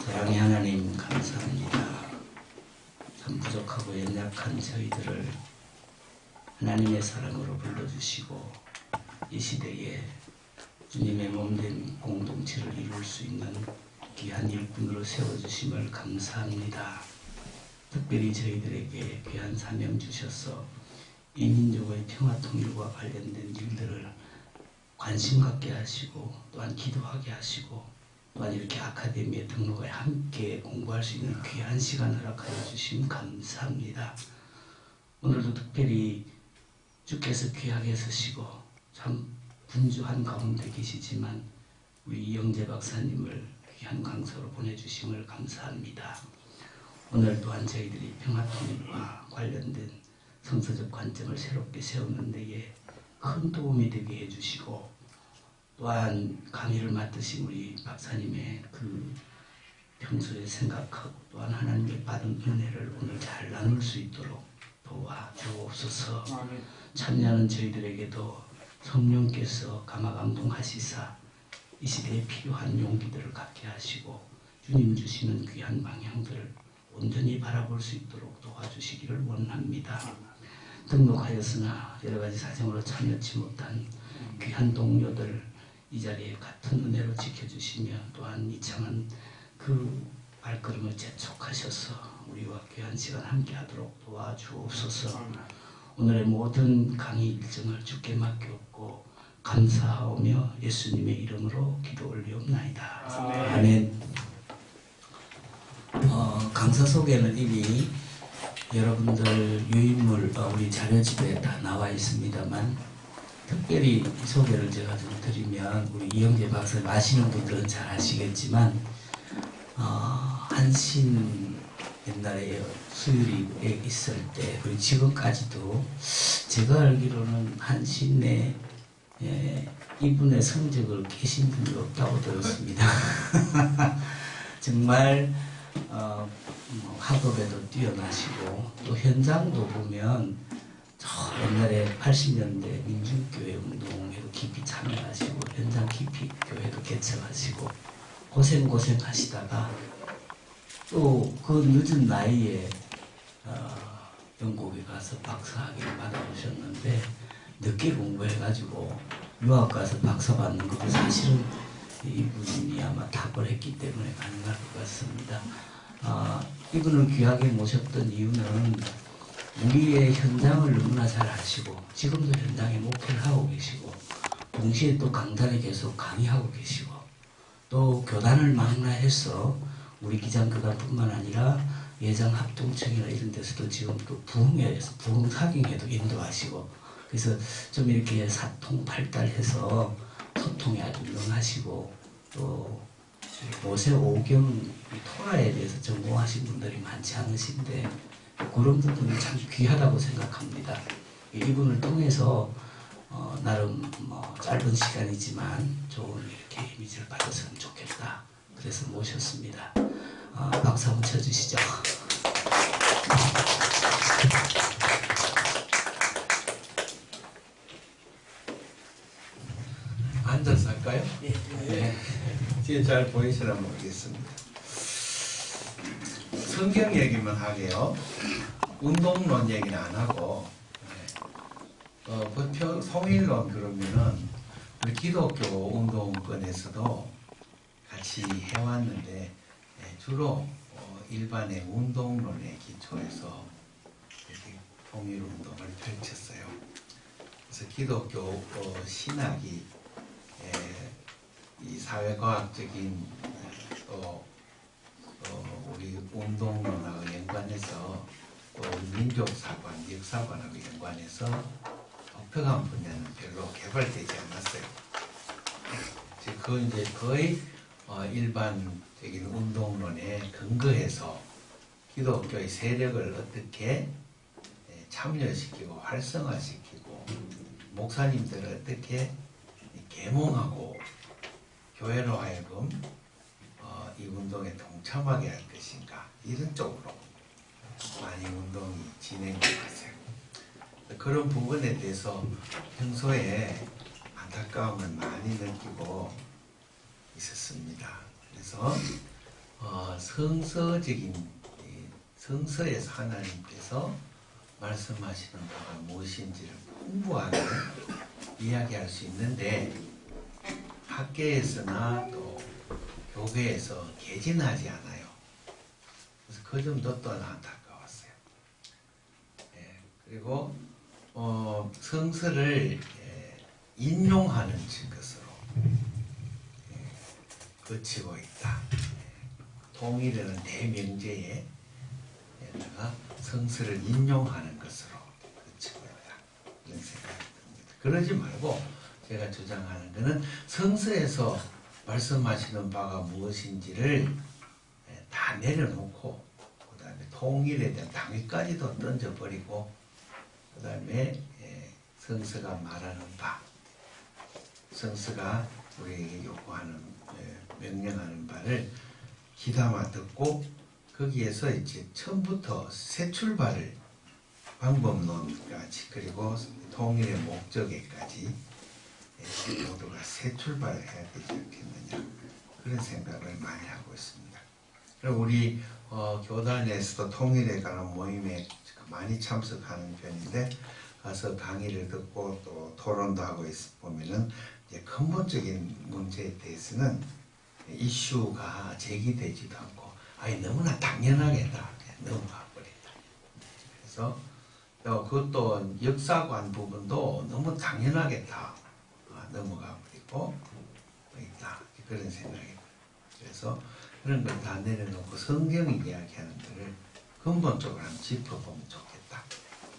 사랑의 하나님 감사합니다. 참 부족하고 연약한 저희들을 하나님의 사랑으로 불러주시고 이 시대에 주님의 몸된 공동체를 이룰 수 있는 귀한 일꾼으로 세워주심을 감사합니다. 특별히 저희들에게 귀한 사명 주셔서 이 민족의 평화 통일과 관련된 일들을 관심 갖게 하시고 또한 기도하게 하시고 또한 이렇게 아카데미에 등록해 함께 공부할 수 있는 귀한 시간 허락하여 주심 감사합니다. 오늘도 특별히 주께서 귀하게 쓰시고 참 분주한 가운데 계시지만 우리 이영재 박사님을 귀한 강사로 보내주심을 감사합니다. 오늘 또한 저희들이 평화통일과 관련된 성서적 관점을 새롭게 세우는 데에 큰 도움이 되게 해주시고 또한 강의를 맡으신 우리 박사님의 그 평소에 생각하고 또한 하나님의 받은 은혜를 오늘 잘 나눌 수 있도록 도와주옵소서. 참여하는 저희들에게도 성령께서 감화감동하시사 이 시대에 필요한 용기들을 갖게 하시고 주님 주시는 귀한 방향들을 온전히 바라볼 수 있도록 도와주시기를 원합니다. 등록하였으나 여러가지 사정으로 참여치 못한 귀한 동료들 이 자리에 같은 은혜로 지켜주시며 또한 이창한 그 발걸음을 재촉하셔서 우리와 귀한 시간 함께하도록 도와주옵소서. 오늘의 모든 강의 일정을 주께 맡겼고 감사하오며 예수님의 이름으로 기도 올리옵나이다. 아멘. 강사 소개는 이미 여러분들 유인물 우리 자료집에 다 나와 있습니다만 특별히 이 소개를 제가 좀 드리면 우리 이영재 박사님 아시는 분들은 잘 아시겠지만 한신 옛날에 수유리에 있을 때 그리고 지금까지도 제가 알기로는 한신에 이분의 성적을 깨신 분이 없다고 들었습니다. 정말 학업에도 뛰어나시고 또 현장도 보면 저 옛날에 80년대 민중교회 운동에도 깊이 참여하시고 현장 깊이 교회도 개척하시고 고생하시다가 또 그 늦은 나이에 영국에 가서 박사학위를 받아오셨는데 늦게 공부해가지고 유학 가서 박사 받는 것도 사실은 이분이 아마 탁월했기 때문에 가능할 것 같습니다. 이분을 귀하게 모셨던 이유는 우리의 현장을 너무나 잘 아시고 지금도 현장에 목회를 하고 계시고 동시에 또 강단에 계속 강의하고 계시고 또 교단을 망라해서 우리 기장교단뿐만 아니라 예장합동청이나 이런 데서도 지금 또 부흥사경에도 인도하시고 그래서 좀 이렇게 사통팔달해서 소통에 아주 능하시고 또 모세 오경 토라에 대해서 전공하신 분들이 많지 않으신데 그런 부분이 참 귀하다고 생각합니다. 이분을 통해서 나름 짧은 시간이지만 좋은 이렇게 이미지를 받았으면 좋겠다. 그래서 모셨습니다. 박수 한번 쳐주시죠. 앉아서 할까요? 네. 네. 뒤에 잘 보이시나 모르겠습니다. 성경 얘기만 하게요. 운동론 얘기는 안 하고 보통 성일론 그러면은 우리 기독교 운동권에서도 같이 해왔는데 주로 일반의 운동론에 기초해서 이렇게 통일운동을 펼쳤어요. 그래서 기독교 신학이 이 사회과학적인 또 우리 운동론하고 연관해서 또 민족사관, 역사관하고 연관해서 독특한 분야는 별로 개발되지 않았어요. 그건 이제 거의 일반적인 운동론에 근거해서 기독교의 세력을 어떻게 참여시키고 활성화시키고 목사님들을 어떻게 계몽하고 교회로 하여금 이 운동에 동참하게 할 것인가 이런 쪽으로 많이 운동이 진행되었어요. 그런 부분에 대해서 평소에 안타까움을 많이 느끼고 있었습니다. 그래서 성서적인 성서에서 하나님께서 말씀하시는 바가 무엇인지를 풍부하게 이야기할 수 있는데 학계에서나 또 교회에서 개진하지 않아요. 그래서 그 점도 또 안타까웠어요. 예, 그리고 성서를 인용하는 것으로 거치고 있다. 통일이라는 대명제에다가 성서를 인용하는 것으로 거치고 있다. 이런 생각이 듭니다. 그러지 말고 제가 주장하는 것은 성서에서 말씀하시는 바가 무엇인지를 다 내려놓고 그 다음에 통일에 대한 당위까지도 던져버리고 그 다음에 성서가 말하는 바, 성서가 우리에게 요구하는 명령하는 바를 귀담아 듣고 거기에서 이제 처음부터 새 출발을 방법론까지 그리고 통일의 목적에까지 모두가 새 출발을 해야 되지 않겠느냐 그런 생각을 많이 하고 있습니다. 그리고 우리 교단에서도 통일에 관한 모임에 많이 참석하는 편인데 가서 강의를 듣고 또 토론도 하고 보면은 이제 근본적인 문제에 대해서는 이슈가 제기되지도 않고 아예 너무나 당연하게 다 넘어가 버린다. 그래서 그것도 역사관 부분도 너무 당연하게 다 넘어가 버리고 있다. 그런 생각이 그래서 그런 걸 다 내려놓고 성경이 이야기하는 것을 근본적으로 한번 짚어보면 좋겠다.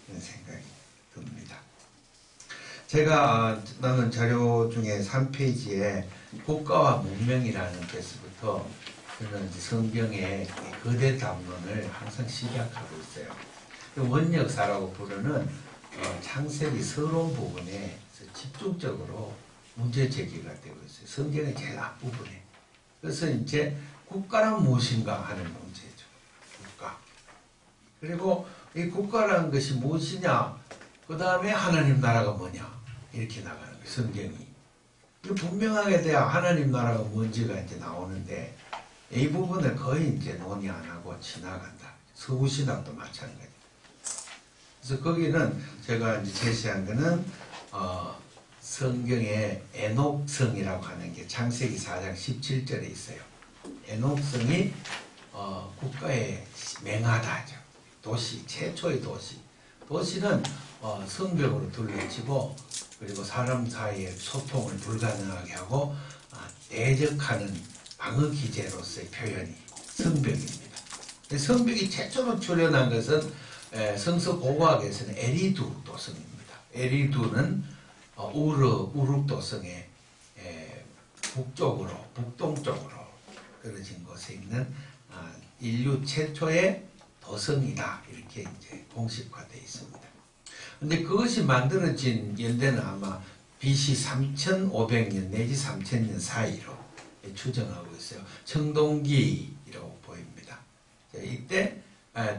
이런 생각이 듭니다. 제가 나눈 자료 중에 3페이지에 국가와 문명이라는 데서부터 저는 성경의 거대 담론을 항상 시작하고 있어요. 원역사라고 부르는 창세기 서론 부분에 집중적으로 문제 제기가 되고 있어요. 성경의 제일 앞부분에. 그래서 이제 국가란 무엇인가 하는 문제죠. 국가. 그리고 이 국가라는 것이 무엇이냐? 그 다음에 하나님 나라가 뭐냐? 이렇게 나가는 거예요. 성경이. 분명하게 돼야 하나님 나라가 뭔지가 이제 나오는데 이 부분을 거의 이제 논의 안 하고 지나간다. 서구신학도 마찬가지. 그래서 거기는 제가 이제 제시한 거는 성경의 에녹성이라고 하는 게 창세기 4장 17절에 있어요. 에녹성이 국가의 맹하다죠. 도시, 최초의 도시. 도시는 성벽으로 둘러치고 그리고 사람 사이의 소통을 불가능하게 하고 대적하는 방어 기제로서의 표현이 성벽입니다. 성벽이 최초로 출현한 것은 성서 고고학에서는 에리두 도성입니다. 에리두는 우르 도성의 북동쪽으로 떨어진 곳에 있는 인류 최초의 도성이다. 이렇게 이제 공식화되어 있습니다. 근데 그것이 만들어진 연대는 아마 BC 3500년 내지 3000년 사이로 추정하고 있어요. 청동기라고 보입니다. 이때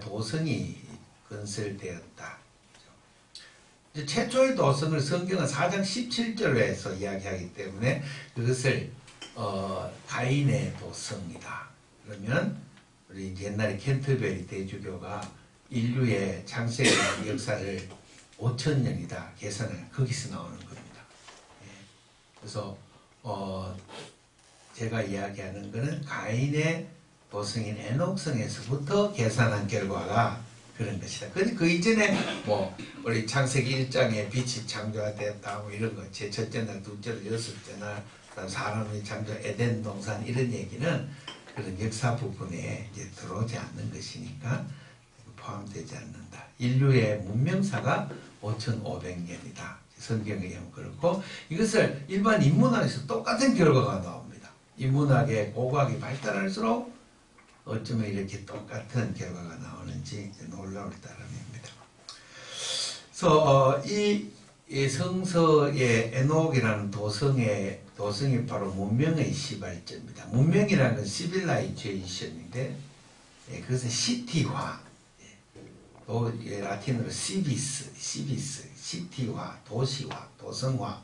도성이 건설되었다. 최초의 도성을 성경은 4장 17절에서 이야기하기 때문에 그것을 가인의 도성이다. 그러면 우리 옛날에 캔터베리 대주교가 인류의 창세기 역사를 5000년이다 계산을 거기서 나오는 겁니다. 그래서 제가 이야기하는 것은 가인의 도성인 에녹성에서부터 계산한 결과가 그런 것이다. 그 이전에 뭐 우리 창세기 1장에 빛이 창조되었다 뭐 이런 거 제 첫째 날, 둘째 날, 여섯째 날 사람이 창조 에덴 동산 이런 얘기는 그런 역사 부분에 이제 들어오지 않는 것이니까 포함되지 않는다. 인류의 문명사가 5500년이다. 성경에 의하면 그렇고 이것을 일반 인문학에서 똑같은 결과가 나옵니다. 인문학의 고고학이 발달할수록 어쩌면 이렇게 똑같은 결과가 나오는지 놀라울 따름입니다. 그래서 이 성서의 에녹이라는 도성이 바로 문명의 시발점입니다. 문명이라는 건 시빌라이제이션인데 그것은 시티화, 또 라틴어로 시비스, 시티화, 도시화, 도성화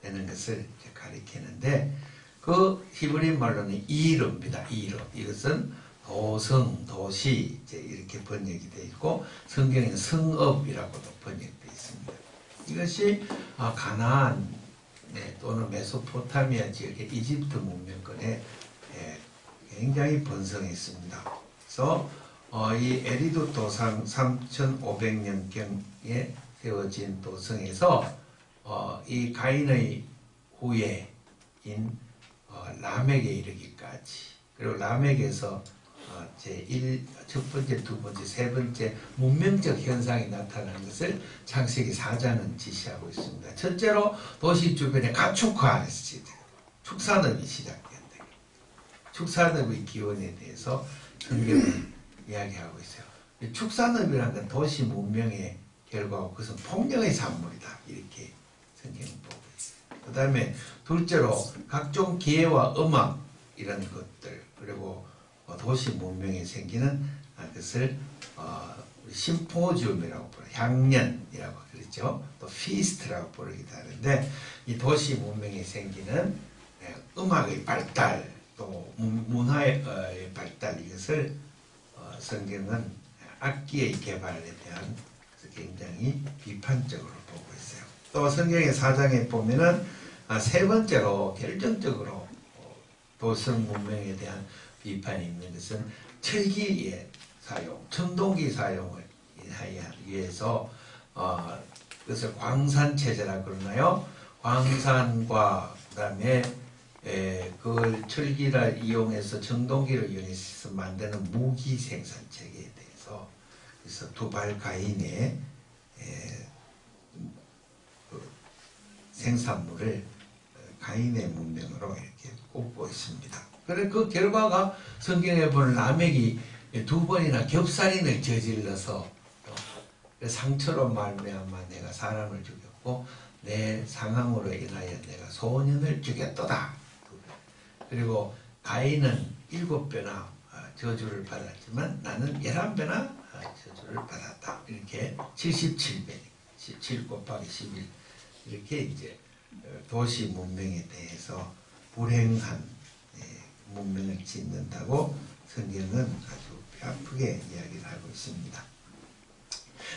되는 것을 가리키는데 그 그 히브리 말로는 이르입니다. 이르. 이것은 도성, 도시 이제 이렇게 번역이 되어 있고 성경에는 성읍이라고도 번역되어 있습니다. 이것이 가나안 또는 메소포타미아 지역의 이집트 문명권에 굉장히 번성했습니다. 그래서 이 에리두 도상 3500년경에 세워진 도성에서 이 가인의 후예인 라멕에 이르기까지, 그리고 라멕에서 첫 번째, 두 번째, 세 번째 문명적 현상이 나타나는 것을 창세기 4장은 지시하고 있습니다. 첫째로 도시 주변에 가축화했을 때 축산업이 시작된다. 축산업의 기원에 대해서 성경은 이야기하고 있어요. 축산업이라는 건 도시 문명의 결과고 그것은 폭력의 산물이다. 이렇게 성경은 보고 있어요. 그 다음에 둘째로 각종 기회와 음악 이런 것들, 그리고 도시 문명에 생기는 것을 심포지움이라고 부르죠. 향년이라고 그러죠. 또 피스트라고 부르기도 하는데, 이 도시 문명에 생기는 음악의 발달, 또 문화의 발달, 이것을 성경은 악기의 개발에 대한 굉장히 비판적으로 보고 있어요. 또 성경의 4장에 보면은 세 번째로 결정적으로 도성 문명에 대한 비판이 있는 것은 철기의 사용, 청동기 사용을 위해서 그것을 광산체제라고 그러나요? 광산과 그다음에 그걸 철기를 이용해서 청동기를 이용해서 만드는 무기 생산 체계에 대해서, 그래서 두발 가인의 그 생산물을 가인의 문명으로 이렇게 꼽고 있습니다. 그래 그 결과가 성경에 보는 라멕이 두 번이나 겹살인을 저질러서 상처로 말미암아 내가 사람을 죽였고 내 상함으로 인하여 내가 소년을 죽였도다. 그리고 가인은 7배나 저주를 받았지만 나는 11배나 저주를 받았다. 이렇게 77배, 7 곱하기 11 이렇게 이제 도시 문명에 대해서 불행한 문명을 짓는다고 성경은 아주 뼈아프게 이야기를 하고 있습니다.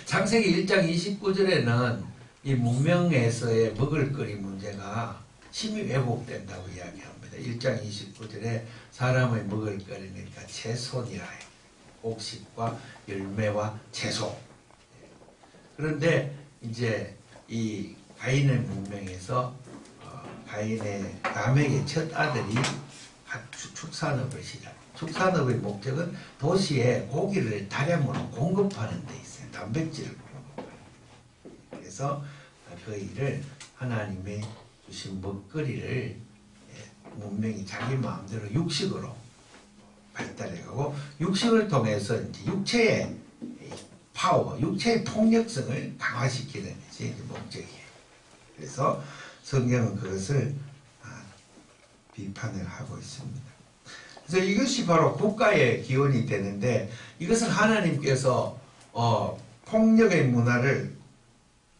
창세기 1장 29절에는 이 문명에서의 먹을거리 문제가 심히 왜곡된다고 이야기합니다. 1장 29절에 사람의 먹을거리니까 채소니라 해요. 곡식과 열매와 채소. 그런데 이제 이 가인의 문명에서 가인의 라멕의 첫 아들이 축산업을 시작. 축산업의 목적은 도시에 고기를 다량으로 공급하는 데 있어요. 단백질을 공급하는. 그래서 그 일을 하나님의 주신 먹거리를 문명이 자기 마음대로 육식으로 발달해가고 육식을 통해서 이제 육체의 파워, 육체의 폭력성을 강화시키는 것이 목적이에요. 그래서 성경은 그것을 비판을 하고 있습니다. 그래서 이것이 바로 국가의 기원이 되는데, 이것을 하나님께서 폭력의 문화를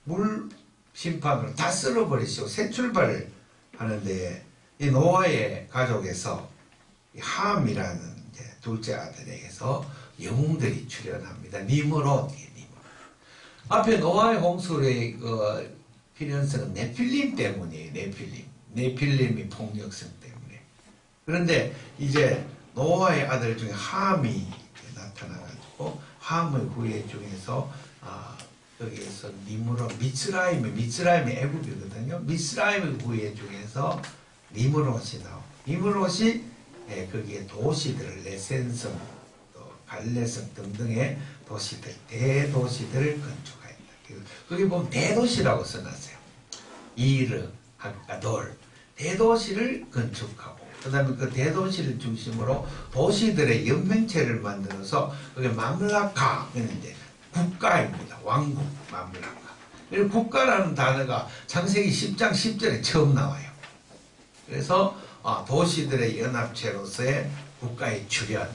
물 심판으로 다 쓸어버리시고 새 출발을 하는데, 이 노아의 가족에서 함이라는 둘째 아들에게서 영웅들이 출현합니다. 니므롯. 앞에 노아의 홍수의 필연성은 네필림 때문이에요. 네필림이 폭력성 때문에. 그런데 이제 노아의 아들 중에 함이 나타나가지고 함의 후예 중에서 여기에서 니므롯, 미츠라임이 애굽이거든요. 미츠라임의 후예 중에서 니므롯이 나오고, 니므롯이 거기에 도시들을 레센성, 또 갈레성 등등의 도시들, 대도시들을 건축하였다. 거기 보면 대도시라고 써놨어요. 이르, 아돌, 대도시를 건축하고, 그 다음에 그 대도시를 중심으로 도시들의 연맹체를 만들어서 그게 맘라카, 이제 국가입니다. 왕국, 맘라카. 그리고 국가라는 단어가 창세기 10장 10절에 처음 나와요. 그래서 도시들의 연합체로서의 국가의 출현.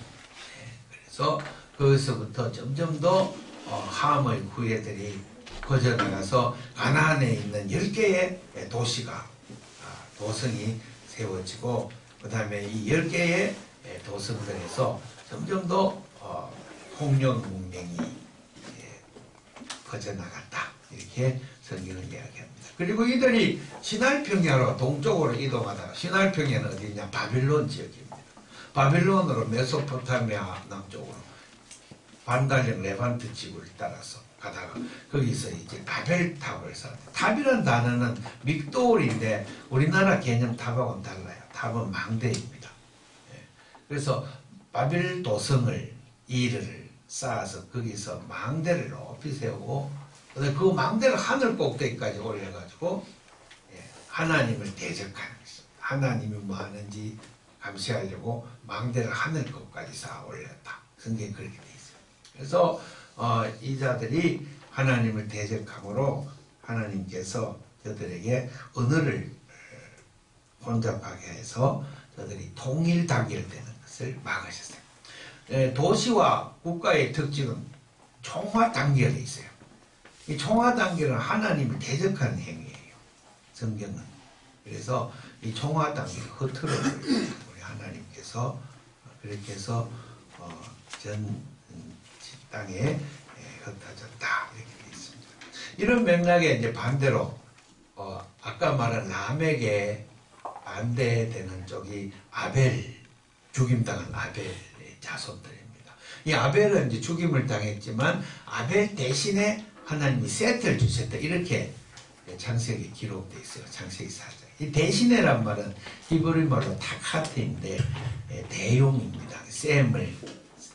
그래서 거기서부터 점점 더 함의 후예들이 거저나가서 가나안에 있는 10개의 도시가 도성이 세워지고 그 다음에 이 10개의 도성들에서 점점 더 폭력 문명이 퍼져나갔다. 이렇게 성경을 이야기합니다. 그리고 이들이 시날평야로 동쪽으로 이동하다가 시날평야는 어디냐? 바빌론 지역입니다. 바빌론으로 메소포타미아 남쪽으로 반달형 레반트 지구를 따라서 가다가 거기서 이제 바벨탑을 쌓았다. 탑이라는 단어는 믹돌인데 우리나라 개념 탑하고는 달라요. 탑은 망대입니다. 그래서 바빌 도성을 이를 쌓아서 거기서 망대를 높이 세우고 그 망대를 하늘 꼭대기까지 올려가지고 하나님을 대적하는 것입니다. 하나님이 뭐 하는지 감시하려고 망대를 하늘 끝까지 쌓아 올렸다. 성경에 그렇게 돼 있어요. 그래서 이 자들이 하나님을 대적함으로 하나님께서 저들에게 언어를 혼잡하게 해서 저들이 통일 단결되는 것을 막으셨어요. 도시와 국가의 특징은 총화 단결이 있어요. 이 총화 단결은 하나님을 대적하는 행위예요. 성경은. 그래서 이 총화 단결을 흐트러버려요. 우리 하나님께서 그렇게 해서 전 땅에 흩어졌다 이렇게 되어 있습니다. 이런 맥락에 이제 반대로 아까 말한 람에게 반대되는 쪽이 아벨, 죽임당한 아벨의 자손들입니다. 이 아벨은 이제 죽임을 당했지만 아벨 대신에 하나님이 세트를 주셨다 이렇게 창세기에 기록되어 있어요. 창세기 4장. 이 대신에란 말은 히브리 말로 타카트인데 대용입니다. 셈을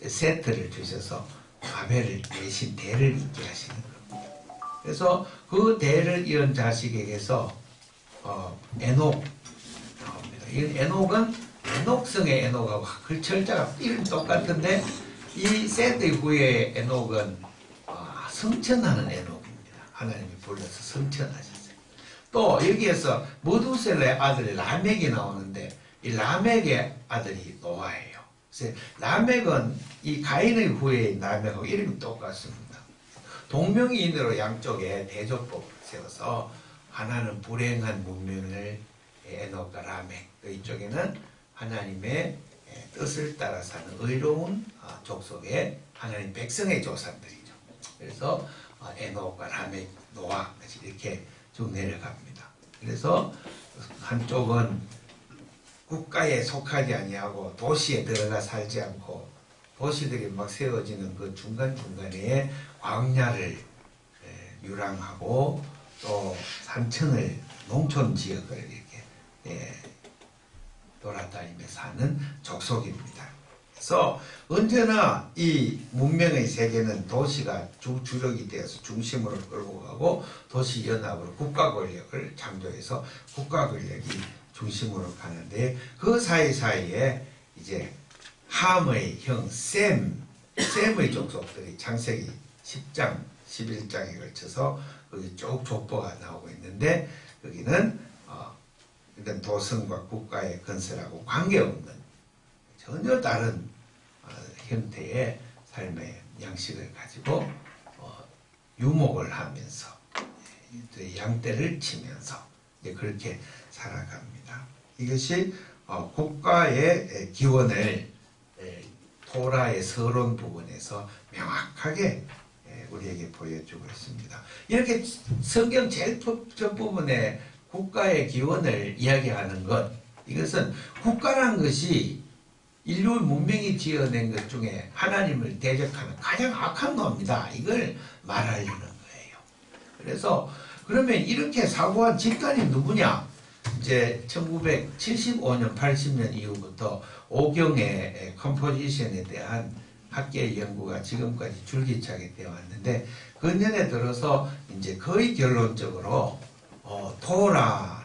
세트를 주셔서 아벨을 대신 대를 잇게 하시는 겁니다. 그래서 그 대를 이은 자식에게서 에녹 나옵니다. 이 에녹은 에녹성의 에녹하고 글철자가 이름이 똑같은데 이 세트 후에 에녹은 성천하는 에녹입니다. 하나님이 불러서 성천하셨어요. 또 여기에서 머두셀의 아들 라멕이 나오는데 이 라멕의 아들이 노아예요. 그래서 라멕은 이 가인의 후에 라멕하고 이름이 똑같습니다. 동명이인으로 양쪽에 대조법을 세워서 하나는 불행한 문명을 에녹과 라멕, 이쪽에는 하나님의 뜻을 따라 사는 의로운 족속의 하나님 백성의 조상들이죠. 그래서 에녹과 라멕, 노아 이렇게 쭉 내려갑니다. 그래서 한쪽은 국가에 속하지 아니하고 도시에 들어가 살지 않고 도시들이 막 세워지는 그 중간중간에 광야를 유랑하고 또 산천을 농촌 지역을 이렇게 돌아다니며 사는 족속입니다. 그래서 언제나 이 문명의 세계는 도시가 주력이 되어서 중심으로 끌고 가고 도시 연합으로 국가 권력을 창조해서 국가 권력이 중심으로 가는데 그 사이사이에 이제 함의 형 셈의 족속들이 창세기 10장, 11장에 걸쳐서 거기 쭉 족보가 나오고 있는데 거기는 일단 도성과 국가의 건설하고 관계없는 전혀 다른 형태의 삶의 양식을 가지고 유목을 하면서 양떼를 치면서 그렇게 살아갑니다. 이것이 국가의 기원을 토라의 서론 부분에서 명확하게 우리에게 보여주고 있습니다. 이렇게 성경 제일 첫 부분에 국가의 기원을 이야기하는 것, 이것은 국가란 것이 인류 문명이 지어낸 것 중에 하나님을 대적하는 가장 악한 놈이다. 이걸 말하려는 거예요. 그래서 그러면 이렇게 사고한 집단이 누구냐? 이제 1975년, 80년 이후부터 오경의 컴포지션에 대한 학계의 연구가 지금까지 줄기차게 되어 왔는데 근년에 들어서 이제 거의 결론적으로 토라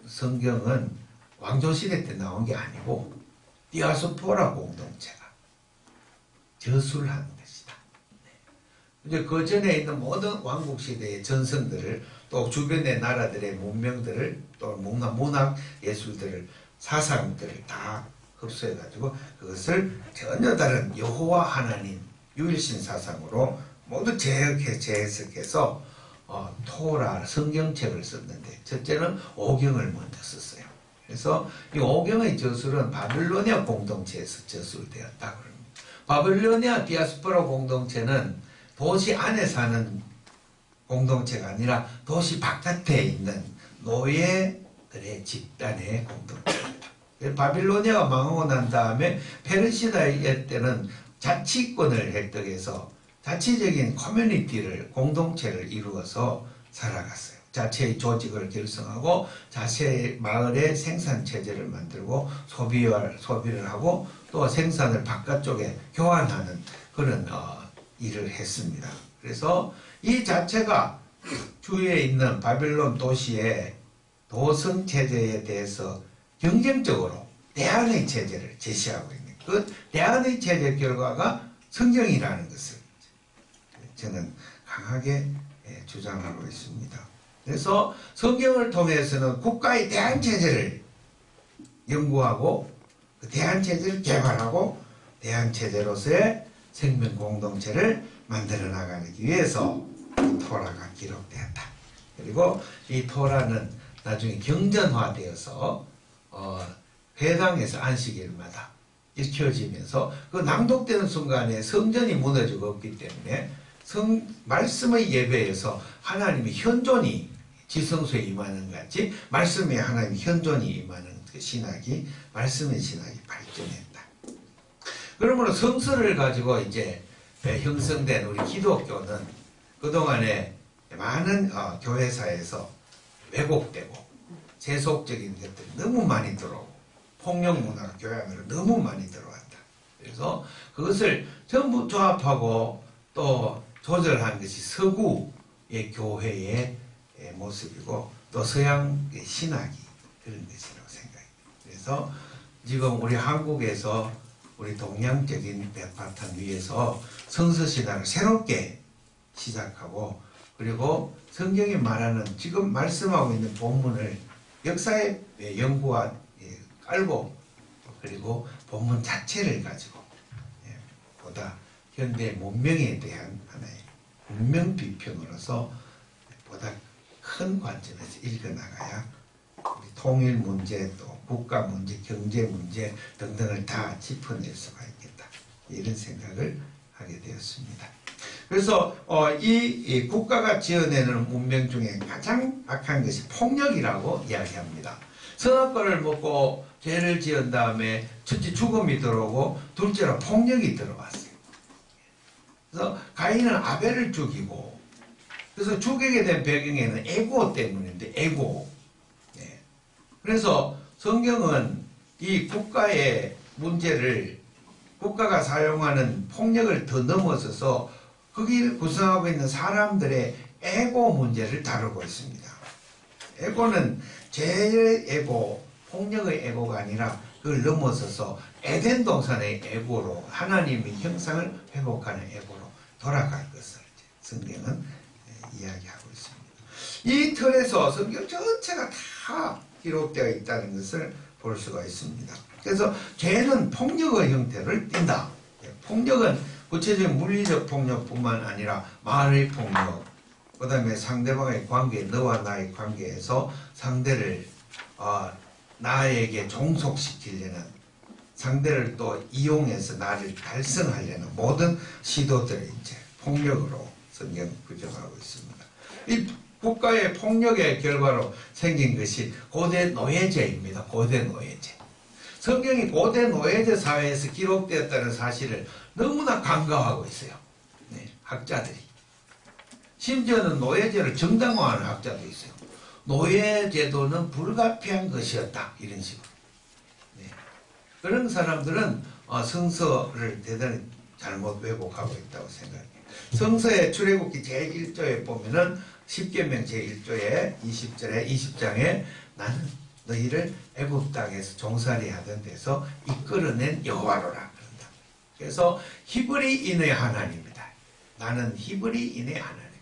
성경은 왕조시대 때 나온 게 아니고 디아스포라 공동체가 저술을 하는 것이다. 이제 그 전에 있는 모든 왕국 시대의 전성들을 또 주변의 나라들의 문명들을 또 문학 예술들을 사상들을 다 흡수해가지고 그것을 전혀 다른 여호와 하나님 유일신 사상으로 모두 재해석해서 토라 성경책을 썼는데 첫째는 오경을 먼저 썼어요. 그래서 이 오경의 저술은 바빌로니아 공동체에서 저술되었다 그럽니다. 바빌로니아 디아스포라 공동체는 도시 안에 사는 공동체가 아니라 도시 바깥에 있는 노예들의 집단의 공동체입니다. 바빌로니아가 망하고 난 다음에 페르시아의 때는 자치권을 획득해서 자치적인 커뮤니티를 공동체를 이루어서 살아갔어요. 자체의 조직을 결성하고 자체의 마을의 생산 체제를 만들고 소비를 하고 또 생산을 바깥쪽에 교환하는 그런 일을 했습니다. 그래서 이 자체가 주위에 있는 바빌론 도시의 도성 체제에 대해서 경쟁적으로 대안의 체제를 제시하고 있는 그 대안의 체제 결과가 성경이라는 것을 저는 강하게 주장하고 있습니다. 그래서 성경을 통해서는 국가의 대안 체제를 연구하고 그 대안 체제를 개발하고 대안 체제로서의 생명 공동체를 만들어 나가기 위해서 토라가 기록되었다. 그리고 이 토라는 나중에 경전화되어서 회당에서 안식일마다 읽혀지면서 그 낭독되는 순간에 성전이 무너지고 없기 때문에 말씀의 예배에서 하나님의 현존이 지성소에 임하는 같이 말씀에 하나님의 현존이 임하는 그 신학이 말씀의 신학이 발전했다. 그러므로 성서를 가지고 이제 형성된 우리 기독교는 그동안에 많은 교회사에서 왜곡되고 세속적인 것들이 너무 많이 들어오고 폭력 문화가 교회 안으로 너무 많이 들어왔다. 그래서 그것을 전부 조합하고 또 조절한 것이 서구의 교회의 모습이고 또 서양의 신학이 그런 것이라고 생각합니다. 그래서 지금 우리 한국에서 우리 동양적인 바탕 위에서 성서신학을 새롭게 시작하고 그리고 성경이 말하는 지금 말씀하고 있는 본문을 역사의 연구와 깔고 그리고 본문 자체를 가지고 보다 현대 문명에 대한 하나의 문명 비평으로서 보다 큰 관점에서 읽어나가야 우리 통일 문제 또 국가 문제, 경제 문제 등등을 다 짚어낼 수가 있겠다. 이런 생각을 하게 되었습니다. 그래서 이 국가가 지어내는 문명 중에 가장 악한 것이 폭력이라고 이야기합니다. 선악과를 먹고 죄를 지은 다음에 첫째 죽음이 들어오고 둘째로 폭력이 들어왔어요. 그래서 가인은 아벨을 죽이고 그래서 죽이게 된 배경에는 에고 때문인데 에고. 그래서 성경은 이 국가의 문제를 국가가 사용하는 폭력을 더 넘어서서 거기를 구성하고 있는 사람들의 에고 문제를 다루고 있습니다. 에고는 죄의 에고, 폭력의 에고가 아니라 그걸 넘어서서 에덴 동산의 에고로 하나님의 형상을 회복하는 에고로 돌아갈 것을 성경은 이야기하고 있습니다. 이 틀에서 성경 전체가 다 기록되어 있다는 것을 볼 수가 있습니다. 그래서 죄는 폭력의 형태를 띈다. 폭력은 구체적인 물리적 폭력뿐만 아니라 말의 폭력, 그 다음에 상대방의 관계, 너와 나의 관계에서 상대를 나에게 종속시키려는 상대를 또 이용해서 나를 달성하려는 모든 시도들을 이제 폭력으로 성경 규정하고 있습니다. 이 국가의 폭력의 결과로 생긴 것이 고대 노예제입니다. 고대 노예제. 성경이 고대 노예제 사회에서 기록되었다는 사실을 너무나 간과하고 있어요. 학자들이. 심지어는 노예제를 정당화하는 학자도 있어요. 노예제도는 불가피한 것이었다. 이런 식으로. 그런 사람들은 성서를 대단히 잘못 왜곡하고 있다고 생각해요. 성서의 출애굽기 제1조에 보면은 10계명 제1조에 20절에 20장에 나는 너희를 애굽 땅에서 종살이 하던 데서 이끌어낸 여호와로라 그런다. 그래서 히브리인의 하나님이다. 나는 히브리인의 하나님이다.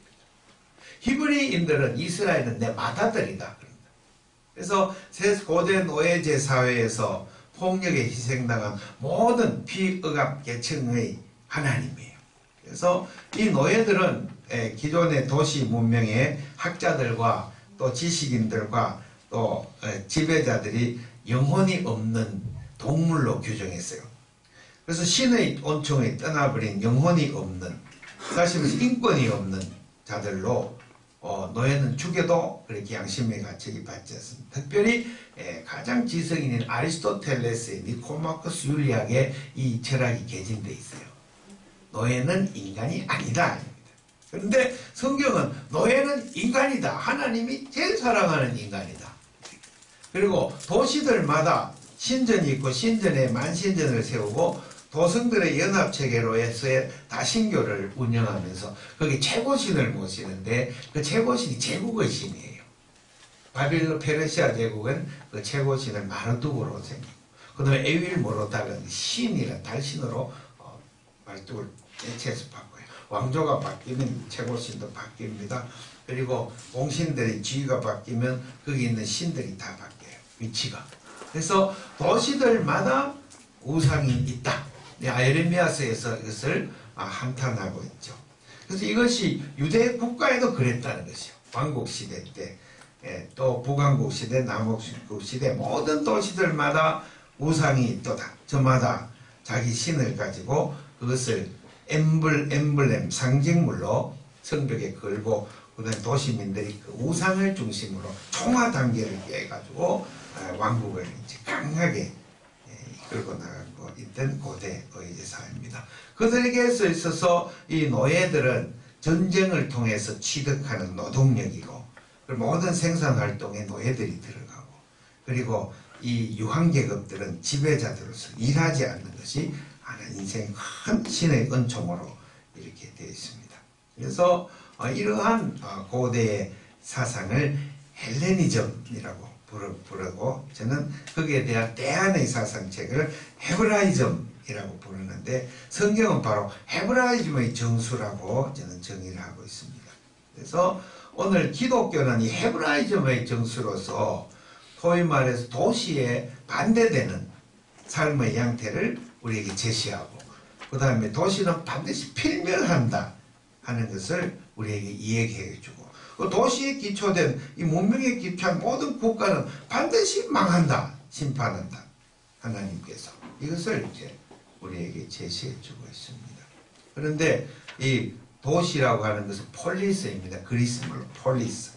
히브리인들은 이스라엘은 내 맏아들이다 그런다. 그래서 고대 노예제 사회에서 폭력에 희생당한 모든 비억압 계층의 하나님이에요. 그래서 이 노예들은 기존의 도시 문명의 학자들과 또 지식인들과 또 지배자들이 영혼이 없는 동물로 규정했어요. 그래서 신의 온총에 떠나버린 영혼이 없는, 다시 말해서 인권이 없는 자들로 노예는 죽여도 그렇게 양심의 가책이 받지 않습니다. 특별히 가장 지성인인 아리스토텔레스의 니코마코스 윤리학에 이 철학이 개진되어 있어요. 노예는 인간이 아니다. 그런데 성경은 노예는 인간이다. 하나님이 제일 사랑하는 인간이다. 그리고 도시들마다 신전이 있고 신전에 만신전을 세우고 도성들의 연합체계로서의 다신교를 운영하면서 거기 최고신을 모시는데 그 최고신이 제국의 신이에요. 바빌론 페르시아 제국은 그 최고신을 마르두고로 생기고 그 다음에 에윌모로닥은 신이란 달신으로 말뚝을 대체해서 바꿔요. 왕조가 바뀌면 최고신도 바뀝니다. 그리고 공신들의 지위가 바뀌면 거기 있는 신들이 다 바뀌어요. 위치가. 그래서 도시들마다 우상이 있다. 예레미야서에서 이것을 한탄하고 있죠. 그래서 이것이 유대 국가에도 그랬다는 것이요. 왕국 시대 때, 또 북왕국 시대, 남왕국 시대 모든 도시들마다 우상이 있도다. 저마다 자기 신을 가지고 그것을 엠블렘 상징물로 성벽에 걸고 그다음 도시민들이 그 우상을 중심으로 총화 단계를 깨가지고 왕국을 이제 강하게 이끌고 나가고 있던 고대의 사회입니다. 그들에게서 있어서 이 노예들은 전쟁을 통해서 취득하는 노동력이고 모든 생산활동에 노예들이 들어가고 그리고 이 유황계급들은 지배자들로서 일하지 않는 것이 하나 인생의 큰 신의 은총으로 이렇게 되어 있습니다. 그래서 이러한 고대의 사상을 헬레니즘이라고 부르고 저는 거기에 대한 대안의 사상책을 헤브라이즘이라고 부르는데 성경은 바로 헤브라이즘의 정수라고 저는 정의를 하고 있습니다. 그래서 오늘 기독교는 이 헤브라이즘의 정수로서 소위 말해서 도시에 반대되는 삶의 양태를 우리에게 제시하고 그 다음에 도시는 반드시 필멸한다 하는 것을 우리에게 이야기해 주고 도시에 기초된 이 문명에 기초한 모든 국가는 반드시 망한다, 심판한다. 하나님께서 이것을 이제 우리에게 제시해 주고 있습니다. 그런데 이 도시라고 하는 것은 폴리스입니다. 그리스말로 폴리스.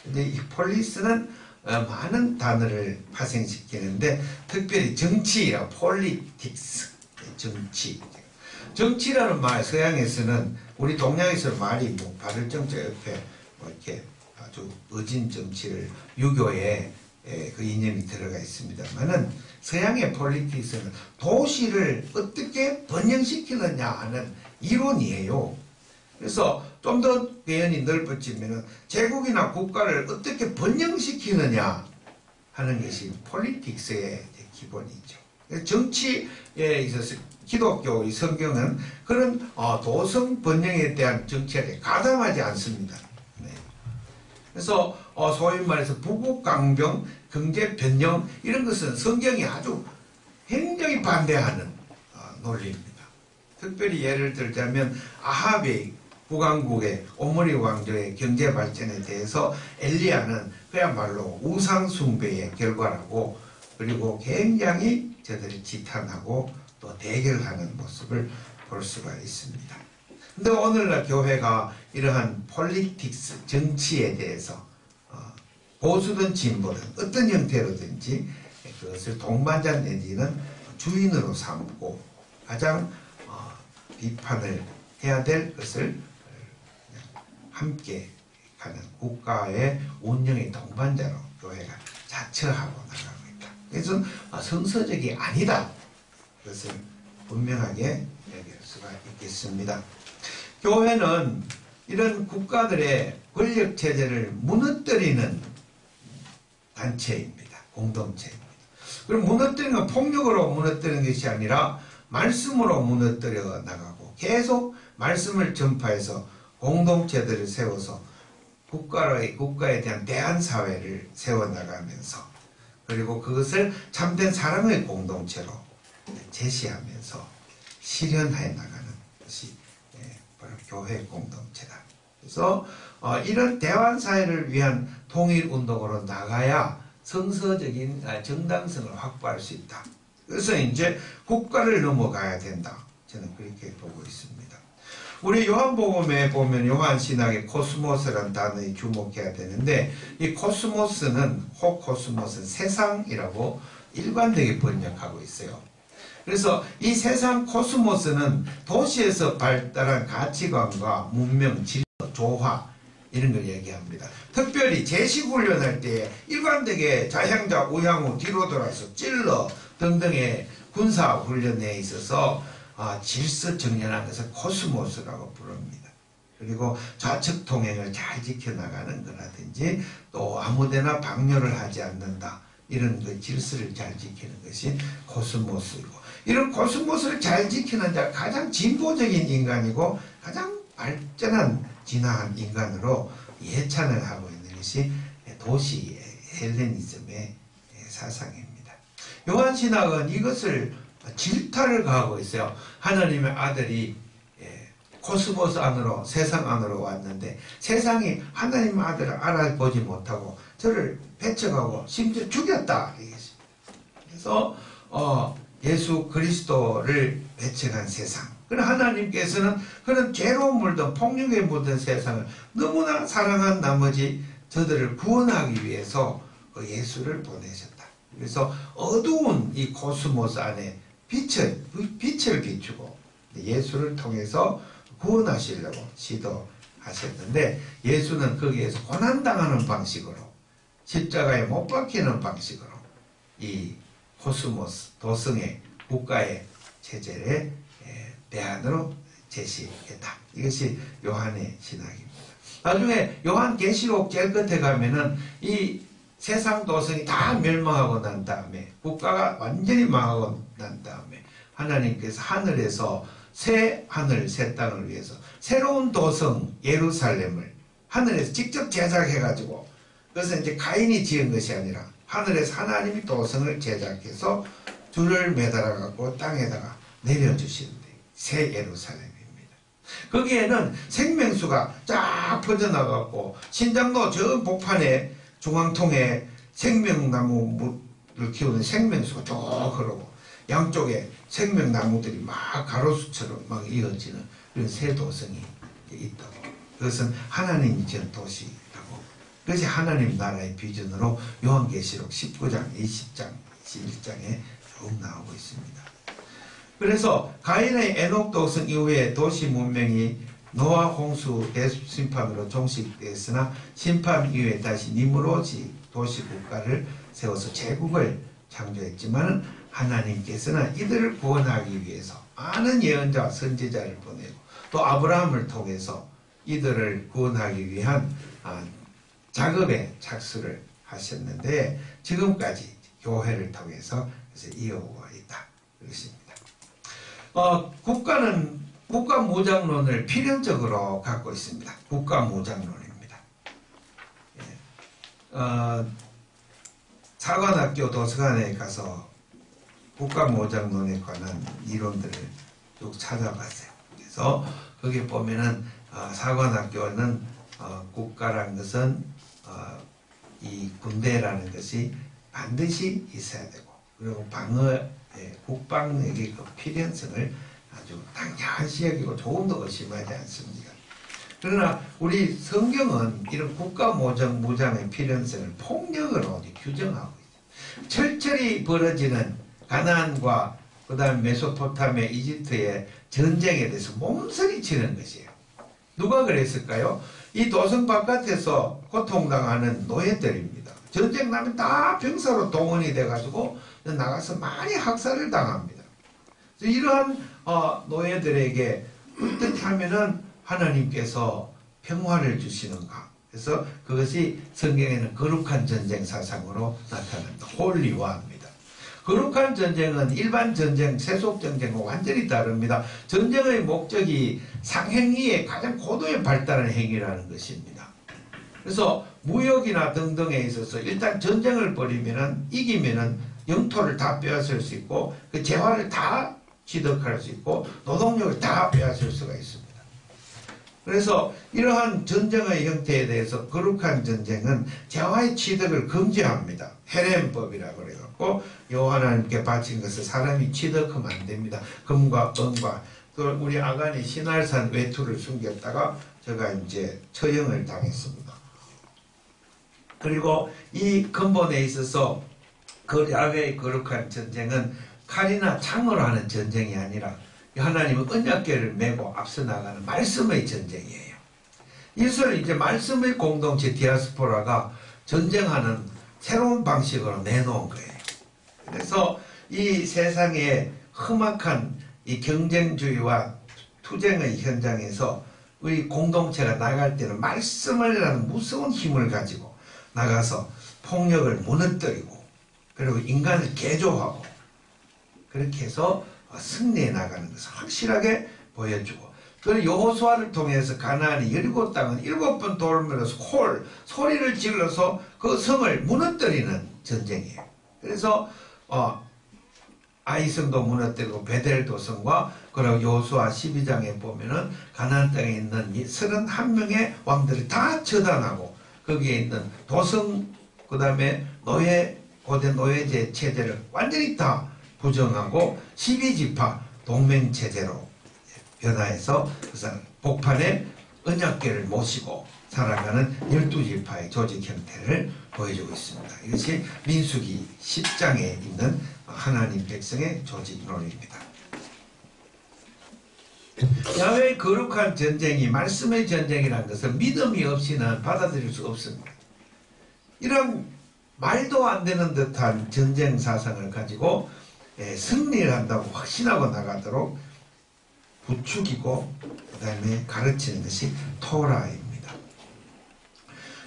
근데 이 폴리스는 많은 단어를 파생시키는데 특별히 정치라고 폴리틱스, 정치. 정치라는 말 서양에서는 우리 동양에서 말이 뭐 바를 정자 옆에 이렇게 아주 어진 정치를 유교에 그 이념이 들어가 있습니다만은 서양의 폴리틱스는 도시를 어떻게 번영시키느냐 하는 이론이에요. 그래서 좀 더 개연이 넓어지면은 제국이나 국가를 어떻게 번영시키느냐 하는 것이 폴리틱스의 기본이죠. 정치에 있어서 기독교 성경은 그런 도성 번영에 대한 정치에 가담하지 않습니다. 그래서 소위 말해서 부국강병, 경제변형 이런 것은 성경이 아주 굉장히 반대하는 논리입니다. 특별히 예를 들자면 아합의 북왕국의 오므리 왕조의 경제발전에 대해서 엘리야는 그야말로 우상숭배의 결과라고 그리고 굉장히 저들이 지탄하고 또 대결하는 모습을 볼 수가 있습니다. 근데 오늘날 교회가 이러한 폴리틱스, 정치에 대해서 보수든 진보든 어떤 형태로든지 그것을 동반자 내지는 주인으로 삼고 가장 비판을 해야 될 것을 함께 가는 국가의 운영의 동반자로 교회가 자처하고 나가고 있다. 그래서 성서적이 아니다. 그것을 분명하게 얘기할 수가 있겠습니다. 교회는 이런 국가들의 권력체제를 무너뜨리는 단체입니다. 공동체입니다. 그럼 무너뜨리는 건 폭력으로 무너뜨리는 것이 아니라 말씀으로 무너뜨려 나가고 계속 말씀을 전파해서 공동체들을 세워서 국가에 대한 대한사회를 세워나가면서 그리고 그것을 참된 사랑의 공동체로 제시하면서 실현해 나가는 것이 바로 교회 공동체다. 그래서 이런 대환사회를 위한 통일운동으로 나가야 성서적인 정당성을 확보할 수 있다. 그래서 이제 국가를 넘어가야 된다. 저는 그렇게 보고 있습니다. 우리 요한복음에 보면 요한신학의 코스모스라는 단어에 주목해야 되는데, 이 코스모스는 호코스모스는 세상이라고 일관되게 번역하고 있어요. 그래서 이 세상 코스모스는 도시에서 발달한 가치관과 문명, 질서, 조화 이런 걸 얘기합니다. 특별히 제식훈련할 때 일관되게 좌향좌 우향우 뒤로 돌아서 찔러 등등의 군사훈련에 있어서 질서 정연한 것을 코스모스라고 부릅니다. 그리고 좌측 통행을 잘 지켜나가는 거라든지 또 아무데나 방뇨를 하지 않는다. 이런 그 질서를 잘 지키는 것이 코스모스이고, 이런 코스모스를 잘 지키는 자가 가장 진보적인 인간이고 가장 발전한 진화한 인간으로 예찬을 하고 있는 것이 도시 헬레니즘의 사상입니다. 요한신학은 이것을 질타를 가하고 있어요. 하나님의 아들이 코스모스 안으로, 세상 안으로 왔는데 세상이 하나님의 아들을 알아보지 못하고 저를 배척하고 심지어 죽였다. 그래서 예수 그리스도를 배척한 세상, 그런 하나님께서는 그런 죄로 물든 폭력에 묻은 세상을 너무나 사랑한 나머지 저들을 구원하기 위해서 그 예수를 보내셨다. 그래서 어두운 이 코스모스 안에 빛을 비추고 예수를 통해서 구원하시려고 시도하셨는데, 예수는 거기에서 고난당하는 방식으로, 십자가에 못 박히는 방식으로 이 코스모스, 도성의 국가의 체제를 대안으로 제시했다. 이것이 요한의 신학입니다. 나중에 요한계시록 제일 끝에 가면은 이 세상 도성이 다 멸망하고 난 다음에, 국가가 완전히 망하고 난 다음에 하나님께서 하늘에서 새 하늘 새 땅을 위해서 새로운 도성 예루살렘을 하늘에서 직접 제작해가지고, 그것은 이제 가인이 지은 것이 아니라 하늘에서 하나님이 도성을 제작해서 줄을 매달아 갖고 땅에다가 내려주시는데, 새 예루살렘입니다. 거기에는 생명수가 쫙 퍼져나가고 신장로 저 복판에 중앙통에 생명나무를 키우는 생명수가 쭉 흐르고 양쪽에 생명나무들이 막 가로수처럼 막 이어지는 그런 새 도성이 있다고. 그것은 하나님이 지은 도시라고. 그것이 하나님 나라의 비전으로 요한계시록 19장, 20장, 21장에 쭉 나오고 있습니다. 그래서 가인의 에녹 도성 이후에 도시 문명이 노아 홍수 대심판으로 종식되었으나 심판 이후에 다시 니므롯이 도시 국가를 세워서 제국을 창조했지만 하나님께서는 이들을 구원하기 위해서 많은 예언자 선지자를 보내고 또 아브라함을 통해서 이들을 구원하기 위한 작업에 착수를 하셨는데, 지금까지 교회를 통해서 이어오고 있다. 그것입니다. 국가는 국가무장론을 필연적으로 갖고 있습니다. 국가무장론입니다. 사관학교 도서관에 가서 국가무장론에 관한 이론들을 쭉 찾아봤어요. 그래서 거기 보면은 사관학교는 국가라는 것은 이 군대라는 것이 반드시 있어야 되고, 그리고 국방력의 그 필연성을 아주 당연시 여기고 조금도 의심하지 않습니다. 그러나 우리 성경은 이런 국가무장의 필연성을 폭력으로 규정하고 있어요. 철철이 벌어지는 가나안과 그 다음 메소포타미아, 이집트의 전쟁에 대해서 몸서리치는 것이에요. 누가 그랬을까요? 이 도성 바깥에서 고통당하는 노예들입니다. 전쟁 나면 다 병사로 동원이 돼가지고 나가서 많이 학살을 당합니다. 이러한 노예들에게 어떻게 하면은 하나님께서 평화를 주시는가. 그래서 그것이 성경에는 거룩한 전쟁 사상으로 나타납니다. 홀리와입니다. 거룩한 전쟁은 일반 전쟁, 세속 전쟁과 완전히 다릅니다. 전쟁의 목적이 상행위의 가장 고도에 발달한 행위라는 것입니다. 그래서 무역이나 등등에 있어서 일단 전쟁을 벌이면은, 이기면은 영토를 다 빼앗을 수 있고 그 재화를 다 취득할 수 있고 노동력을 다 빼앗을 수가 있습니다. 그래서 이러한 전쟁의 형태에 대해서 거룩한 전쟁은 재화의 취득을 금지합니다. 헤렘법이라고 그래갖고 여호와 하나님께 바친 것을 사람이 취득하면 안 됩니다. 금과 은과 또 우리 아간이 신할산 외투를 숨겼다가 제가 이제 처형을 당했습니다. 그리고 이 근본에 있어서 그 야훼의 거룩한 전쟁은 칼이나 창으로 하는 전쟁이 아니라 하나님은 언약궤를 메고 앞서 나가는 말씀의 전쟁이에요. 이것을 이제 말씀의 공동체 디아스포라가 전쟁하는 새로운 방식으로 내놓은 거예요. 그래서 이 세상의 험악한 이 경쟁주의와 투쟁의 현장에서 우리 공동체가 나갈 때는 말씀을 하는 무서운 힘을 가지고 나가서 폭력을 무너뜨리고 그리고 인간을 개조하고 그렇게 해서 승리해 나가는 것을 확실하게 보여주고 그리고 여호수아를 통해서 가나안의 여리고 땅은 7번 돌면서 소리를 질러서 그 성을 무너뜨리는 전쟁이에요. 그래서 아이성도 무너뜨리고 베델도 성과 그리고 여호수아 12장에 보면은 가나안 땅에 있는 이 31명의 왕들을 다 처단하고 거기에 있는 도성 그 다음에 고대 노예제 체제를 완전히 다 부정하고 12지파 동맹체제로 변화해서 그래서 복판에 언약궤를 모시고 살아가는 12지파의 조직 형태를 보여주고 있습니다. 이것이 민수기 10장에 있는 하나님 백성의 조직론입니다. 야훼의 거룩한 전쟁이 말씀의 전쟁이라는 것은 믿음이 없이는 받아들일 수 없습니다. 이런 말도 안 되는 듯한 전쟁 사상을 가지고 승리를 한다고 확신하고 나가도록 부추기고 그 다음에 가르치는 것이 토라입니다.